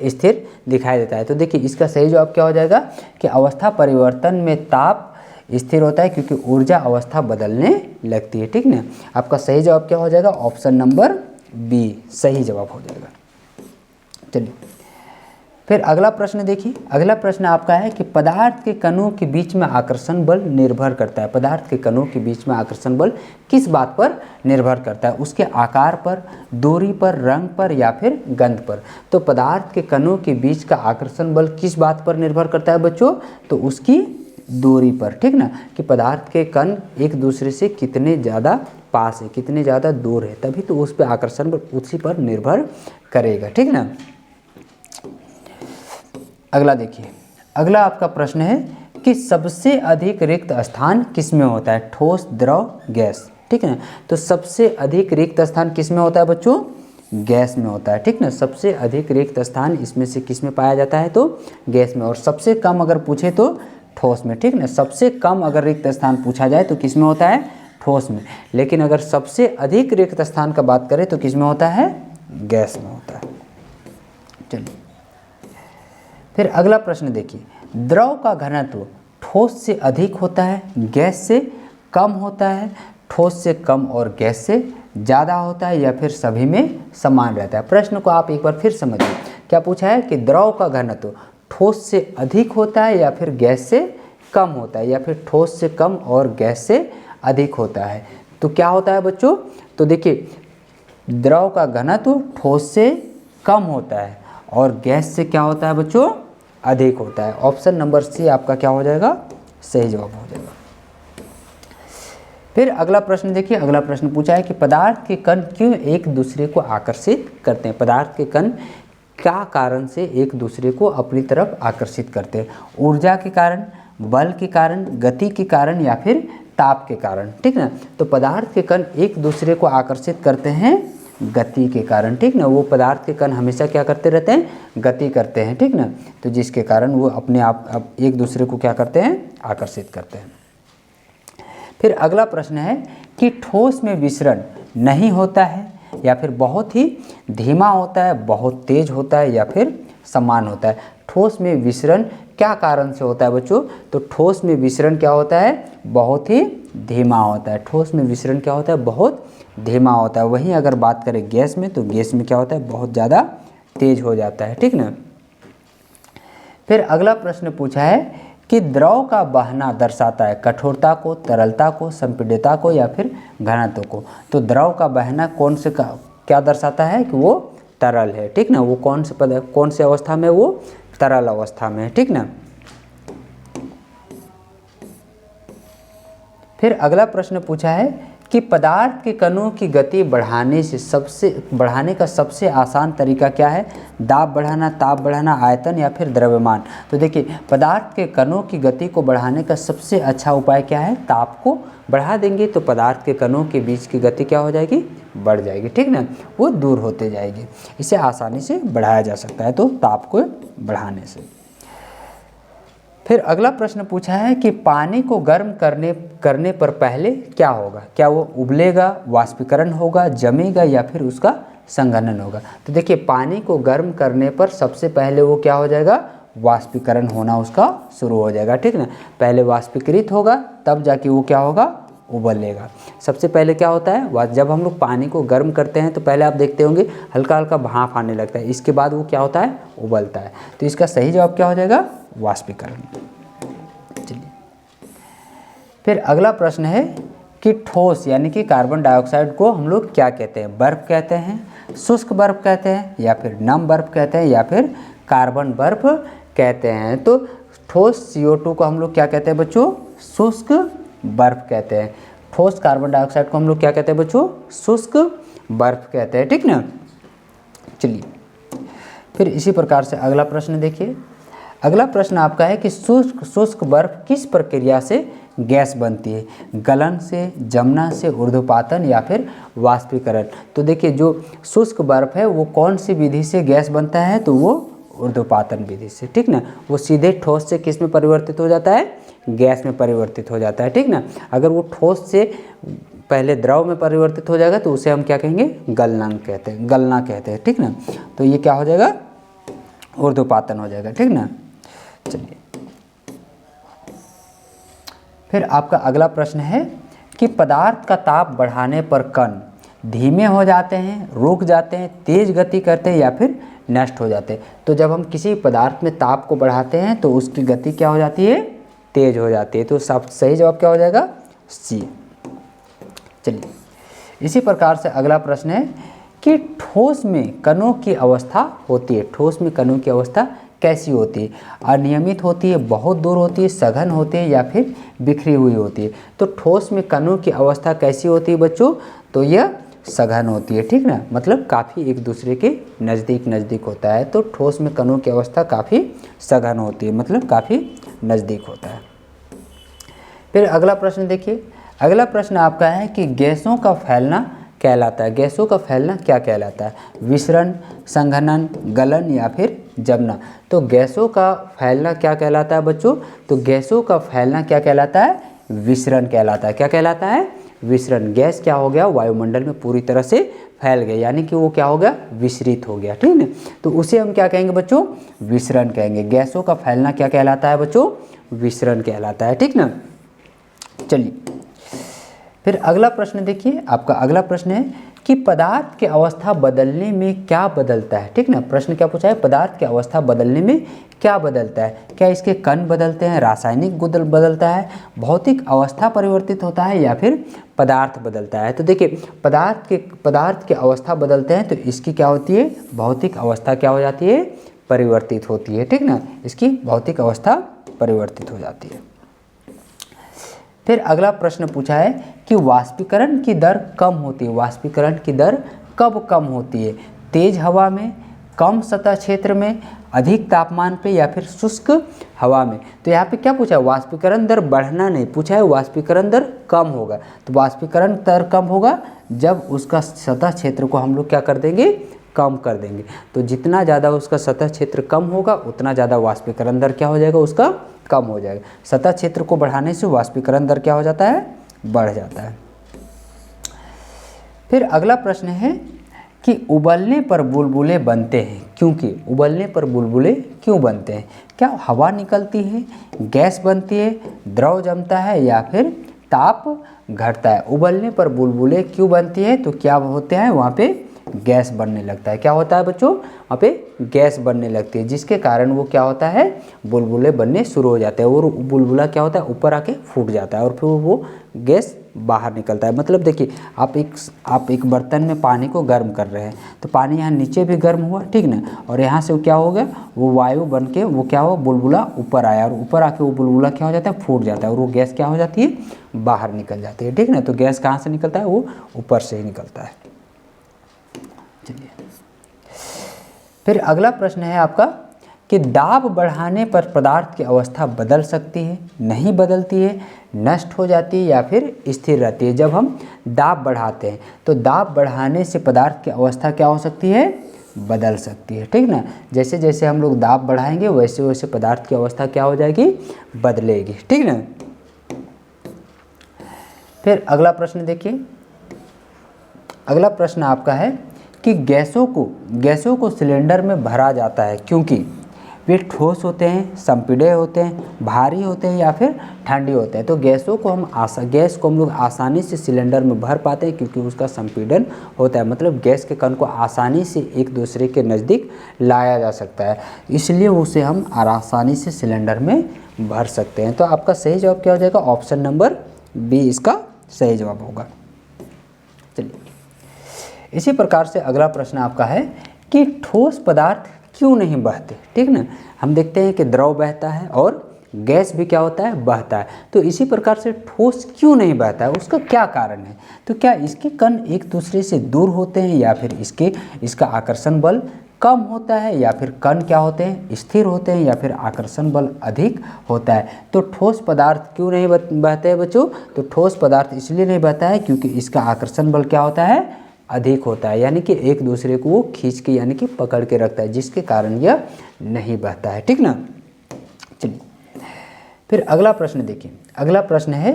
स्थिर दिखाई देता है। तो देखिए इसका सही जवाब क्या हो जाएगा कि अवस्था परिवर्तन में ताप स्थिर होता है क्योंकि ऊर्जा अवस्था बदलने लगती है, ठीक ना। आपका सही जवाब क्या हो जाएगा, ऑप्शन नंबर बी सही जवाब हो जाएगा। चलिए फिर अगला प्रश्न देखिए। अगला प्रश्न आपका है कि पदार्थ के कणों के बीच में आकर्षण बल निर्भर करता है। पदार्थ के कणों के बीच में आकर्षण बल किस बात पर निर्भर करता है, उसके आकार पर, दूरी पर, रंग पर या फिर गंध पर। तो पदार्थ के कणों के बीच का आकर्षण बल किस बात पर निर्भर करता है बच्चों, तो उसकी दूरी पर, ठीक ना, कि पदार्थ के कण एक दूसरे से कितने ज़्यादा पास है, कितने ज़्यादा दूर है, तभी तो उस पर आकर्षण बल उसी पर निर्भर करेगा, ठीक ना। अगला देखिए, अगला आपका प्रश्न है कि सबसे अधिक रिक्त स्थान किस में होता है, ठोस, द्रव, गैस, ठीक है ना। तो सबसे अधिक रिक्त स्थान किस में होता है बच्चों, गैस में होता है, ठीक ना। सबसे अधिक रिक्त स्थान इसमें से किस में पाया जाता है, तो गैस में। और सबसे कम अगर पूछे तो ठोस में, ठीक ना। सबसे कम अगर रिक्त स्थान पूछा जाए तो किस में होता है, ठोस में। लेकिन अगर सबसे अधिक रिक्त स्थान का बात करें तो किस में होता है, गैस में होता है। चलिए फिर अगला प्रश्न देखिए, द्रव का घनत्व ठोस से अधिक होता है, गैस से कम होता है, ठोस से कम और गैस से ज़्यादा होता है या फिर सभी में समान रहता है। प्रश्न को आप एक बार फिर समझिए, क्या पूछा है कि द्रव का घनत्व ठोस से अधिक होता है या फिर गैस से कम होता है या फिर ठोस से कम और गैस से अधिक होता है। तो क्या होता है बच्चों, तो देखिए द्रव का घनत्व ठोस से कम होता है और गैस से क्या होता है बच्चों, अधिक होता है। ऑप्शन नंबर सी आपका क्या हो जाएगा, सही जवाब हो जाएगा। फिर अगला प्रश्न देखिए। अगला प्रश्न पूछा है कि पदार्थ के कण क्यों एक दूसरे को आकर्षित करते हैं। पदार्थ के कण क्या कारण से एक दूसरे को अपनी तरफ आकर्षित करते हैं, ऊर्जा के कारण, बल के कारण, गति के कारण या फिर ताप के कारण, ठीक ना। तो पदार्थ के कण एक दूसरे को आकर्षित करते हैं गति के कारण, ठीक ना। वो पदार्थ के कण हमेशा क्या करते रहते हैं, गति करते हैं, ठीक ना। तो जिसके कारण वो अपने आप एक दूसरे को क्या करते हैं, आकर्षित करते हैं। फिर अगला प्रश्न है कि ठोस में विसरण नहीं होता है या फिर बहुत ही धीमा होता है, बहुत तेज होता है या फिर समान होता है। ठोस में विसरण क्या कारण से होता है बच्चों, तो ठोस में विसरण क्या होता है, बहुत ही धीमा होता है। ठोस में विसरण क्या होता है, बहुत धीमा होता है। वहीं अगर बात करें गैस में, तो गैस में क्या होता है, बहुत ज़्यादा तेज हो जाता है, ठीक ना। फिर अगला प्रश्न पूछा है कि द्रव का बहना दर्शाता है कठोरता को, तरलता को, संपीड़ितता को या फिर घनत्व को। तो द्रव का बहना क्या दर्शाता है कि वो तरल है, ठीक ना। वो कौन से अवस्था में, वो तरल अवस्था में है, ठीक ना। फिर अगला प्रश्न पूछा है कि पदार्थ के कणों की गति बढ़ाने का सबसे आसान तरीका क्या है? दाब बढ़ाना, ताप बढ़ाना, आयतन या फिर द्रव्यमान। तो देखिए, पदार्थ के कणों की गति को बढ़ाने का सबसे अच्छा उपाय क्या है? ताप को बढ़ा देंगे तो पदार्थ के कणों के बीच की गति क्या हो जाएगी? बढ़ जाएगी, ठीक ना। वो दूर होते जाएगी। इसे आसानी से बढ़ाया जा सकता है तो ताप को बढ़ाने से। फिर अगला प्रश्न पूछा है कि पानी को गर्म करने पर पहले क्या होगा? क्या वो उबलेगा, वाष्पीकरण होगा, जमेगा या फिर उसका संघनन होगा? तो देखिए, पानी को गर्म करने पर सबसे पहले वो क्या हो जाएगा? वाष्पीकरण होना उसका शुरू हो जाएगा, ठीक ना। पहले वाष्पीकृत होगा तब जाके वो क्या होगा? उबलेगा। सबसे पहले क्या होता है? जब हम लोग पानी को गर्म करते हैं तो पहले आप देखते होंगे हल्का हल्का भाप आने लगता है, इसके बाद वो क्या होता है? उबलता है। तो इसका सही जवाब क्या हो जाएगा? वाष्पीकरण। चलिए, फिर अगला प्रश्न है कि ठोस यानी कि कार्बन डाइऑक्साइड को हम लोग क्या कहते हैं? बर्फ कहते हैं, शुष्क बर्फ कहते हैं या फिर नम बर्फ कहते हैं या फिर कार्बन बर्फ कहते हैं? तो ठोस CO2 को हम लोग क्या कहते हैं बच्चों? शुष्क बर्फ कहते हैं। ठोस कार्बन डाइऑक्साइड को हम लोग क्या कहते हैं बच्चों? शुष्क बर्फ कहते हैं, ठीक ना। चलिए, फिर इसी प्रकार से अगला प्रश्न देखिए। अगला प्रश्न आपका है कि शुष्क बर्फ किस प्रक्रिया से गैस बनती है? गलन से, जमना से, ऊर्ध्वपातन या फिर वाष्पीकरण? तो देखिए, जो शुष्क बर्फ है वो कौन सी विधि से गैस बनता है? तो वो ऊर्ध्वपातन विधि से, ठीक ना। वो सीधे ठोस से किस में परिवर्तित हो जाता है? गैस में परिवर्तित हो जाता है, ठीक ना। अगर वो ठोस से पहले द्रव में परिवर्तित हो जाएगा तो उसे हम क्या कहेंगे? गलना कहते हैं, ठीक ना। तो ये क्या हो जाएगा? ऊर्ध्वपातन हो जाएगा, ठीक ना। चलिए, फिर आपका अगला प्रश्न है कि पदार्थ का ताप बढ़ाने पर कण धीमे हो जाते हैं, रुक जाते हैं, तेज गति करते हैं या फिर नष्ट हो जाते हैं? तो जब हम किसी पदार्थ में ताप को बढ़ाते हैं तो उसकी गति क्या हो जाती है? तेज हो जाती है। तो सब सही जवाब क्या हो जाएगा? C। चलिए, इसी प्रकार से अगला प्रश्न है कि ठोस में कणों की अवस्था होती है। ठोस में कणों की अवस्था कैसी होती है? अनियमित होती है, बहुत दूर होती है, सघन होती है या फिर बिखरी हुई होती है? तो ठोस में कणों की अवस्था कैसी होती है बच्चों? तो यह सघन होती है, ठीक ना। मतलब काफ़ी एक दूसरे के नज़दीक होता है। तो ठोस में कणों की अवस्था काफ़ी सघन होती है, मतलब काफ़ी नज़दीक होता है। फिर अगला प्रश्न देखिए। अगला प्रश्न आपका है कि गैसों का फैलना कहलाता है। गैसों का फैलना क्या कहलाता है? विसरण, संघनन, गलन या फिर जमना? तो गैसों का फैलना क्या कहलाता है बच्चों? तो गैसों का फैलना क्या कहलाता है? विसरण कहलाता है। क्या कहलाता है? विसरण। गैस क्या हो गया? वायुमंडल में पूरी तरह से फैल गया, यानी कि वो क्या हो गया? विसरित हो गया, ठीक है। तो उसे हम क्या कहेंगे बच्चों? विसरण कहेंगे। गैसों का फैलना क्या कहलाता है बच्चों? विसरण कहलाता है, ठीक ना। चलिए, फिर अगला प्रश्न देखिए। आपका अगला प्रश्न है कि पदार्थ की अवस्था बदलने में क्या बदलता है, ठीक ना। प्रश्न क्या पूछा है? पदार्थ की अवस्था बदलने में क्या बदलता है? क्या इसके कण बदलते हैं, रासायनिक बदलता है, भौतिक अवस्था परिवर्तित होता है या फिर पदार्थ बदलता है? तो देखिए, पदार्थ की अवस्था बदलते हैं तो इसकी क्या होती है? भौतिक अवस्था क्या हो जाती है? परिवर्तित होती है, ठीक ना। इसकी भौतिक अवस्था परिवर्तित हो जाती है। फिर अगला प्रश्न पूछा है कि वाष्पीकरण की दर कम होती है। वाष्पीकरण की दर कब कम होती है? तेज हवा में, कम सतह क्षेत्र में, अधिक तापमान पे या फिर शुष्क हवा में? तो यहाँ पे क्या पूछा है? वाष्पीकरण दर बढ़ना नहीं पूछा है, वाष्पीकरण दर कम होगा। तो वाष्पीकरण दर कम होगा जब उसका सतह क्षेत्र को हम लोग क्या कर देंगे? कम कर देंगे। तो जितना ज़्यादा उसका सतह क्षेत्र कम होगा उतना ज़्यादा वाष्पीकरण दर क्या हो जाएगा? उसका कम हो जाएगा। सतह क्षेत्र को बढ़ाने से वाष्पीकरण दर क्या हो जाता है? बढ़ जाता है। फिर अगला प्रश्न है कि उबलने पर बुलबुले बनते हैं क्योंकि? उबलने पर बुलबुले क्यों बनते हैं? क्या हवा निकलती है, गैस बनती है, द्रव जमता है या फिर ताप घटता है? उबलने पर बुलबुले क्यों बनती है? तो क्या होते हैं? वहाँ पे गैस बनने लगता है। क्या होता है बच्चों, वहाँ पे गैस बनने लगती है, जिसके कारण वो क्या होता है, बुलबुले बनने शुरू हो जाते हैं और बुलबुला क्या होता है, ऊपर आके फूट जाता है और फिर वो गैस बाहर निकलता है। मतलब देखिए, आप एक बर्तन में पानी को गर्म कर रहे हैं, तो पानी यहाँ नीचे भी गर्म हुआ, ठीक ना, और यहाँ से वो क्या हो गया, वो वायु बन के वो क्या हुआ, बुलबुला ऊपर आया और ऊपर आके वो बुलबुला क्या हो जाता है, फूट जाता है और वो गैस क्या हो जाती है, बाहर निकल जाती है, ठीक ना। तो गैस कहाँ से निकलता है, वो ऊपर से ही निकलता है। चलिए, फिर अगला प्रश्न है आपका कि दाब बढ़ाने पर पदार्थ की अवस्था बदल सकती है, नहीं बदलती है, नष्ट हो जाती है या फिर स्थिर रहती है। जब हम दाब बढ़ाते हैं तो दाब बढ़ाने से पदार्थ की अवस्था क्या हो सकती है, बदल सकती है, ठीक ना। जैसे जैसे हम लोग दाब बढ़ाएंगे वैसे वैसे पदार्थ की अवस्था क्या हो जाएगी, बदलेगी, ठीक ना। फिर अगला प्रश्न देखिए, अगला प्रश्न आपका है कि गैसों को सिलेंडर में भरा जाता है क्योंकि वे ठोस होते हैं, संपीड़ित होते हैं, भारी होते हैं या फिर ठंडी होते हैं। तो गैस को हम लोग आसानी से सिलेंडर में भर पाते हैं क्योंकि उसका संपीड़न होता है, मतलब गैस के कण को आसानी से एक दूसरे के नज़दीक लाया जा सकता है, इसलिए उसे हम आसानी से सिलेंडर में भर सकते हैं। तो आपका सही जवाब क्या हो जाएगा, ऑप्शन नंबर बी इसका सही जवाब होगा। चलिए, इसी प्रकार से अगला प्रश्न आपका है कि ठोस पदार्थ क्यों नहीं बहते, ठीक ना। हम देखते हैं कि द्रव बहता है और गैस भी क्या होता है, बहता है। तो इसी प्रकार से ठोस क्यों नहीं बहता है, उसका क्या कारण है। तो क्या इसके कण एक दूसरे से दूर होते हैं या फिर इसका आकर्षण बल कम होता है या फिर कण क्या होते हैं, स्थिर होते हैं या फिर आकर्षण बल अधिक होता है। तो ठोस पदार्थ क्यों नहीं बहते हैं बच्चों, तो ठोस पदार्थ इसलिए नहीं बहता है क्योंकि इसका आकर्षण बल क्या होता है, अधिक होता है, यानी कि एक दूसरे को वो खींच के यानी कि पकड़ के रखता है, जिसके कारण यह नहीं बहता है, ठीक ना। चलिए, फिर अगला प्रश्न देखिए, अगला प्रश्न है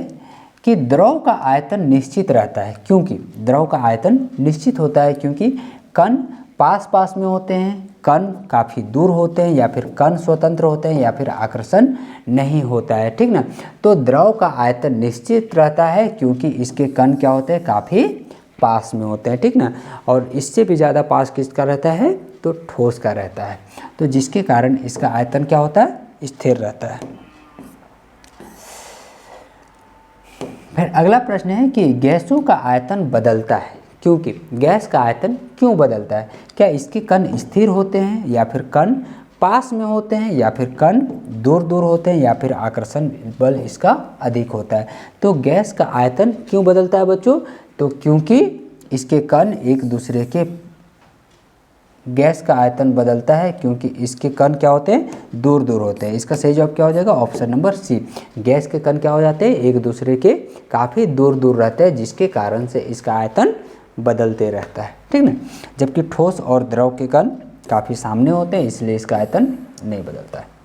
कि द्रव का आयतन निश्चित रहता है क्योंकि द्रव का आयतन निश्चित होता है क्योंकि कण पास पास में होते हैं, कण काफ़ी दूर होते हैं या फिर कण स्वतंत्र होते हैं या फिर आकर्षण नहीं होता है, ठीक ना। तो द्रव का आयतन निश्चित रहता है क्योंकि इसके कण क्या होते हैं, काफ़ी पास में होते हैं, ठीक ना। और इससे भी ज़्यादा पास किसका रहता है, तो ठोस का रहता है, तो जिसके कारण इसका आयतन क्या होता है, स्थिर रहता है। फिर अगला प्रश्न है कि गैसों का आयतन बदलता है क्योंकि गैस का आयतन क्यों बदलता है। क्या इसके कण स्थिर होते हैं या फिर कण पास में होते हैं या फिर कण दूर दूर होते हैं या फिर आकर्षण बल इसका अधिक होता है। तो गैस का आयतन क्यों बदलता है बच्चों, तो क्योंकि इसके कण एक दूसरे के, गैस का आयतन बदलता है क्योंकि इसके कण क्या होते हैं, दूर दूर होते हैं। इसका सही जवाब क्या हो जाएगा, ऑप्शन नंबर सी। गैस के कण क्या हो जाते हैं, एक दूसरे के काफ़ी दूर दूर रहते हैं, जिसके कारण से इसका आयतन बदलते रहता है, ठीक ना। जबकि ठोस और द्रव के कण काफ़ी सामने होते हैं, इसलिए इसका आयतन नहीं बदलता है।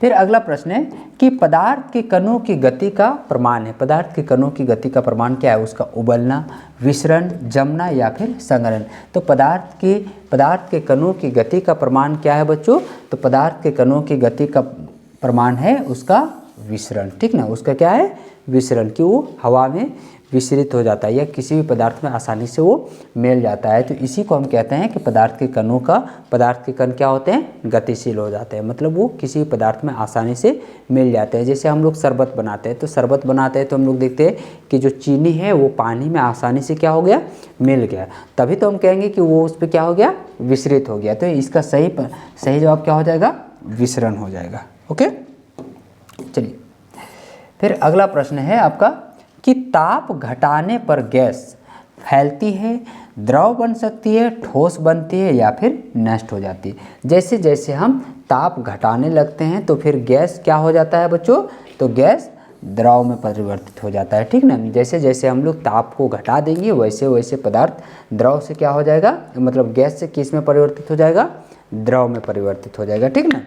फिर अगला प्रश्न है कि पदार्थ के कणों की गति का प्रमाण है। पदार्थ के कणों की गति का प्रमाण क्या है, उसका उबलना, विसरण, जमना या फिर संघनन। तो पदार्थ के कणों की गति का प्रमाण क्या है बच्चों, तो पदार्थ के कणों की गति का प्रमाण है उसका विसरण, ठीक ना। उसका क्या है, विसरण, कि वो हवा में विसरित हो जाता है या किसी भी पदार्थ में आसानी से वो मेल जाता है। तो इसी को हम कहते हैं कि पदार्थ के कण क्या होते हैं, गतिशील हो जाते हैं, मतलब वो किसी भी पदार्थ में आसानी से मिल जाते हैं। जैसे हम लोग शरबत बनाते हैं, तो हम लोग देखते हैं कि जो चीनी है वो पानी में आसानी से क्या हो गया, मिल गया, तभी तो हम कहेंगे कि वो उस पर क्या हो गया, विसरित हो गया। तो इसका सही जवाब क्या हो जाएगा, विसरण हो जाएगा। ओके, चलिए, फिर अगला प्रश्न है आपका कि ताप घटाने पर गैस फैलती है, द्रव बन सकती है, ठोस बनती है या फिर नष्ट हो जाती है। जैसे जैसे हम ताप घटाने लगते हैं तो फिर गैस क्या हो जाता है बच्चों, तो गैस द्रव में परिवर्तित हो जाता है, ठीक ना। जैसे जैसे हम लोग ताप को घटा देंगे वैसे वैसे पदार्थ द्रव से क्या हो जाएगा, मतलब गैस से किस में परिवर्तित हो जाएगा, द्रव में परिवर्तित हो जाएगा, ठीक ना।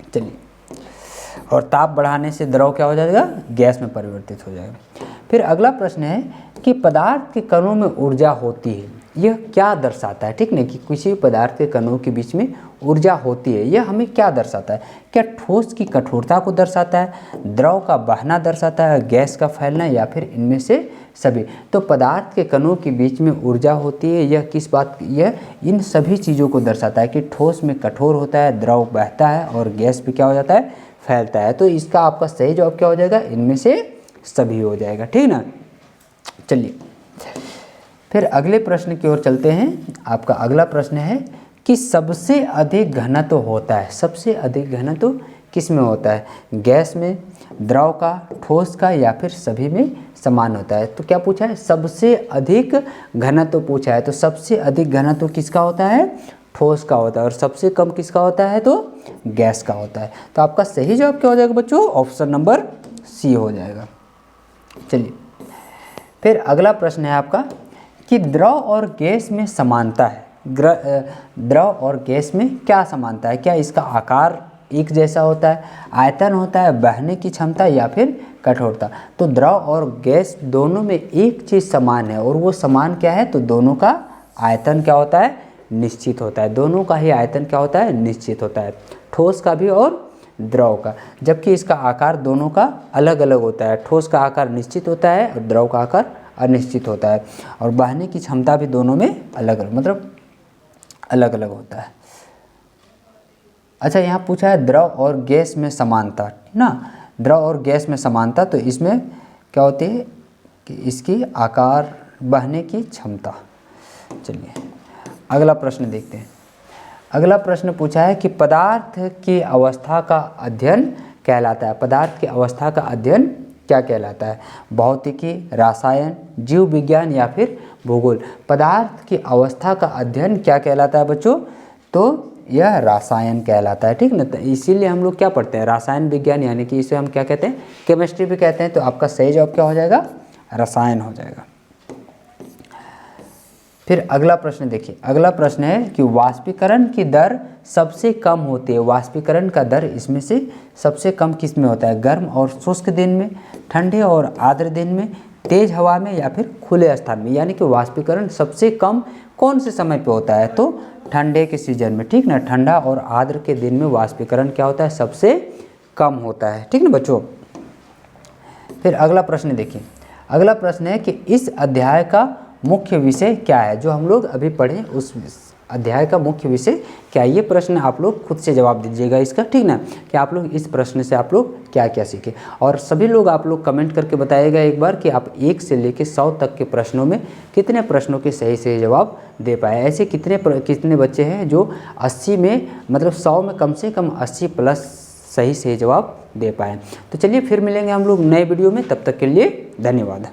चलिए, और ताप बढ़ाने से द्रव क्या हो जाएगा, गैस में परिवर्तित हो जाएगा। फिर अगला प्रश्न है कि पदार्थ के कणों में ऊर्जा होती है यह क्या दर्शाता है, ठीक ना, कि किसी पदार्थ के कणों के बीच में ऊर्जा होती है, यह हमें क्या दर्शाता है? क्या ठोस की कठोरता को दर्शाता है, द्रव का बहना दर्शाता है, गैस का फैलना, या फिर इनमें से सभी? तो पदार्थ के कणों के बीच में ऊर्जा होती है, यह किस बात, यह इन सभी चीज़ों को दर्शाता है कि ठोस में कठोर होता है, द्रव बहता है और गैस भी क्या हो जाता है, फैलता है। तो इसका आपका सही जवाब क्या हो जाएगा? इनमें से सभी हो जाएगा, ठीक ना। चलिए फिर अगले प्रश्न की ओर चलते हैं। आपका अगला प्रश्न है कि सबसे अधिक घनत्व होता है, सबसे अधिक घनत्व किस में होता है? गैस में, द्रव का, ठोस का, या फिर सभी में समान होता है? तो क्या पूछा है? सबसे अधिक घनत्व पूछा है। तो सबसे अधिक घनत्व किसका होता है? ठोस का होता है। और सबसे कम किसका होता है? तो गैस का होता है। तो आपका सही जवाब क्या हो जाएगा बच्चों? ऑप्शन नंबर सी हो जाएगा। चलिए फिर अगला प्रश्न है आपका कि द्रव और गैस में समानता है। द्रव और गैस में क्या समानता है? क्या इसका आकार एक जैसा होता है, आयतन होता है, बहने की क्षमता, या फिर कठोरता? तो द्रव और गैस दोनों में एक चीज़ समान है, और वो समान क्या है? तो दोनों का आयतन क्या होता है? निश्चित होता है। दोनों का ही आयतन क्या होता है? निश्चित होता है, ठोस का भी और द्रव का। जबकि इसका आकार दोनों का अलग अलग होता है। ठोस का आकार निश्चित होता है और द्रव का आकार अनिश्चित होता है, और बहने की क्षमता भी दोनों में अलग अलग, मतलब अलग अलग होता है। अच्छा, यहाँ पूछा है द्रव और गैस में समानता ना, द्रव और गैस में समानता। तो इसमें क्या होती है कि इसकी आकार, बहने की क्षमता। चलिए अगला प्रश्न देखते हैं। अगला प्रश्न पूछा है कि पदार्थ की अवस्था का अध्ययन कहलाता है। पदार्थ की अवस्था का अध्ययन क्या कहलाता है? भौतिकी, रसायन, जीव विज्ञान, या फिर भूगोल? पदार्थ की अवस्था का अध्ययन क्या कहलाता है बच्चों? तो यह रसायन कहलाता है, ठीक ना। तो इसीलिए हम लोग क्या पढ़ते हैं? रसायन विज्ञान, यानी कि इसे हम क्या कहते हैं? केमिस्ट्री भी कहते हैं। तो आपका सही जवाब क्या हो जाएगा? रसायन हो जाएगा। फिर अगला प्रश्न देखिए। अगला प्रश्न है कि वाष्पीकरण की दर सबसे कम होती है। वाष्पीकरण का दर इसमें से सबसे कम किस में होता है? गर्म और शुष्क दिन में, ठंडे और आर्द्र दिन में, तेज हवा में, या फिर खुले स्थान में? यानी कि वाष्पीकरण सबसे कम कौन से समय पे होता है? तो ठंडे के सीजन में, ठीक ना। ठंडा और आर्द्र के दिन में वाष्पीकरण क्या होता है? सबसे कम होता है, ठीक ना बच्चों। फिर अगला प्रश्न देखिए। अगला प्रश्न है कि इस अध्याय का मुख्य विषय क्या है? जो हम लोग अभी पढ़े उस अध्याय का मुख्य विषय क्या है? ये प्रश्न आप लोग खुद से जवाब दीजिएगा इसका, ठीक ना, कि आप लोग इस प्रश्न से आप लोग क्या क्या सीखे। और सभी लोग आप लोग कमेंट करके बताइएगा एक बार कि आप 1 से लेकर 100 तक के प्रश्नों में कितने प्रश्नों के सही सही जवाब दे पाए। ऐसे कितने बच्चे हैं जो 80 में, मतलब 100 में कम से कम 80 प्लस सही सही जवाब दे पाए। तो चलिए फिर मिलेंगे हम लोग नए वीडियो में, तब तक के लिए धन्यवाद।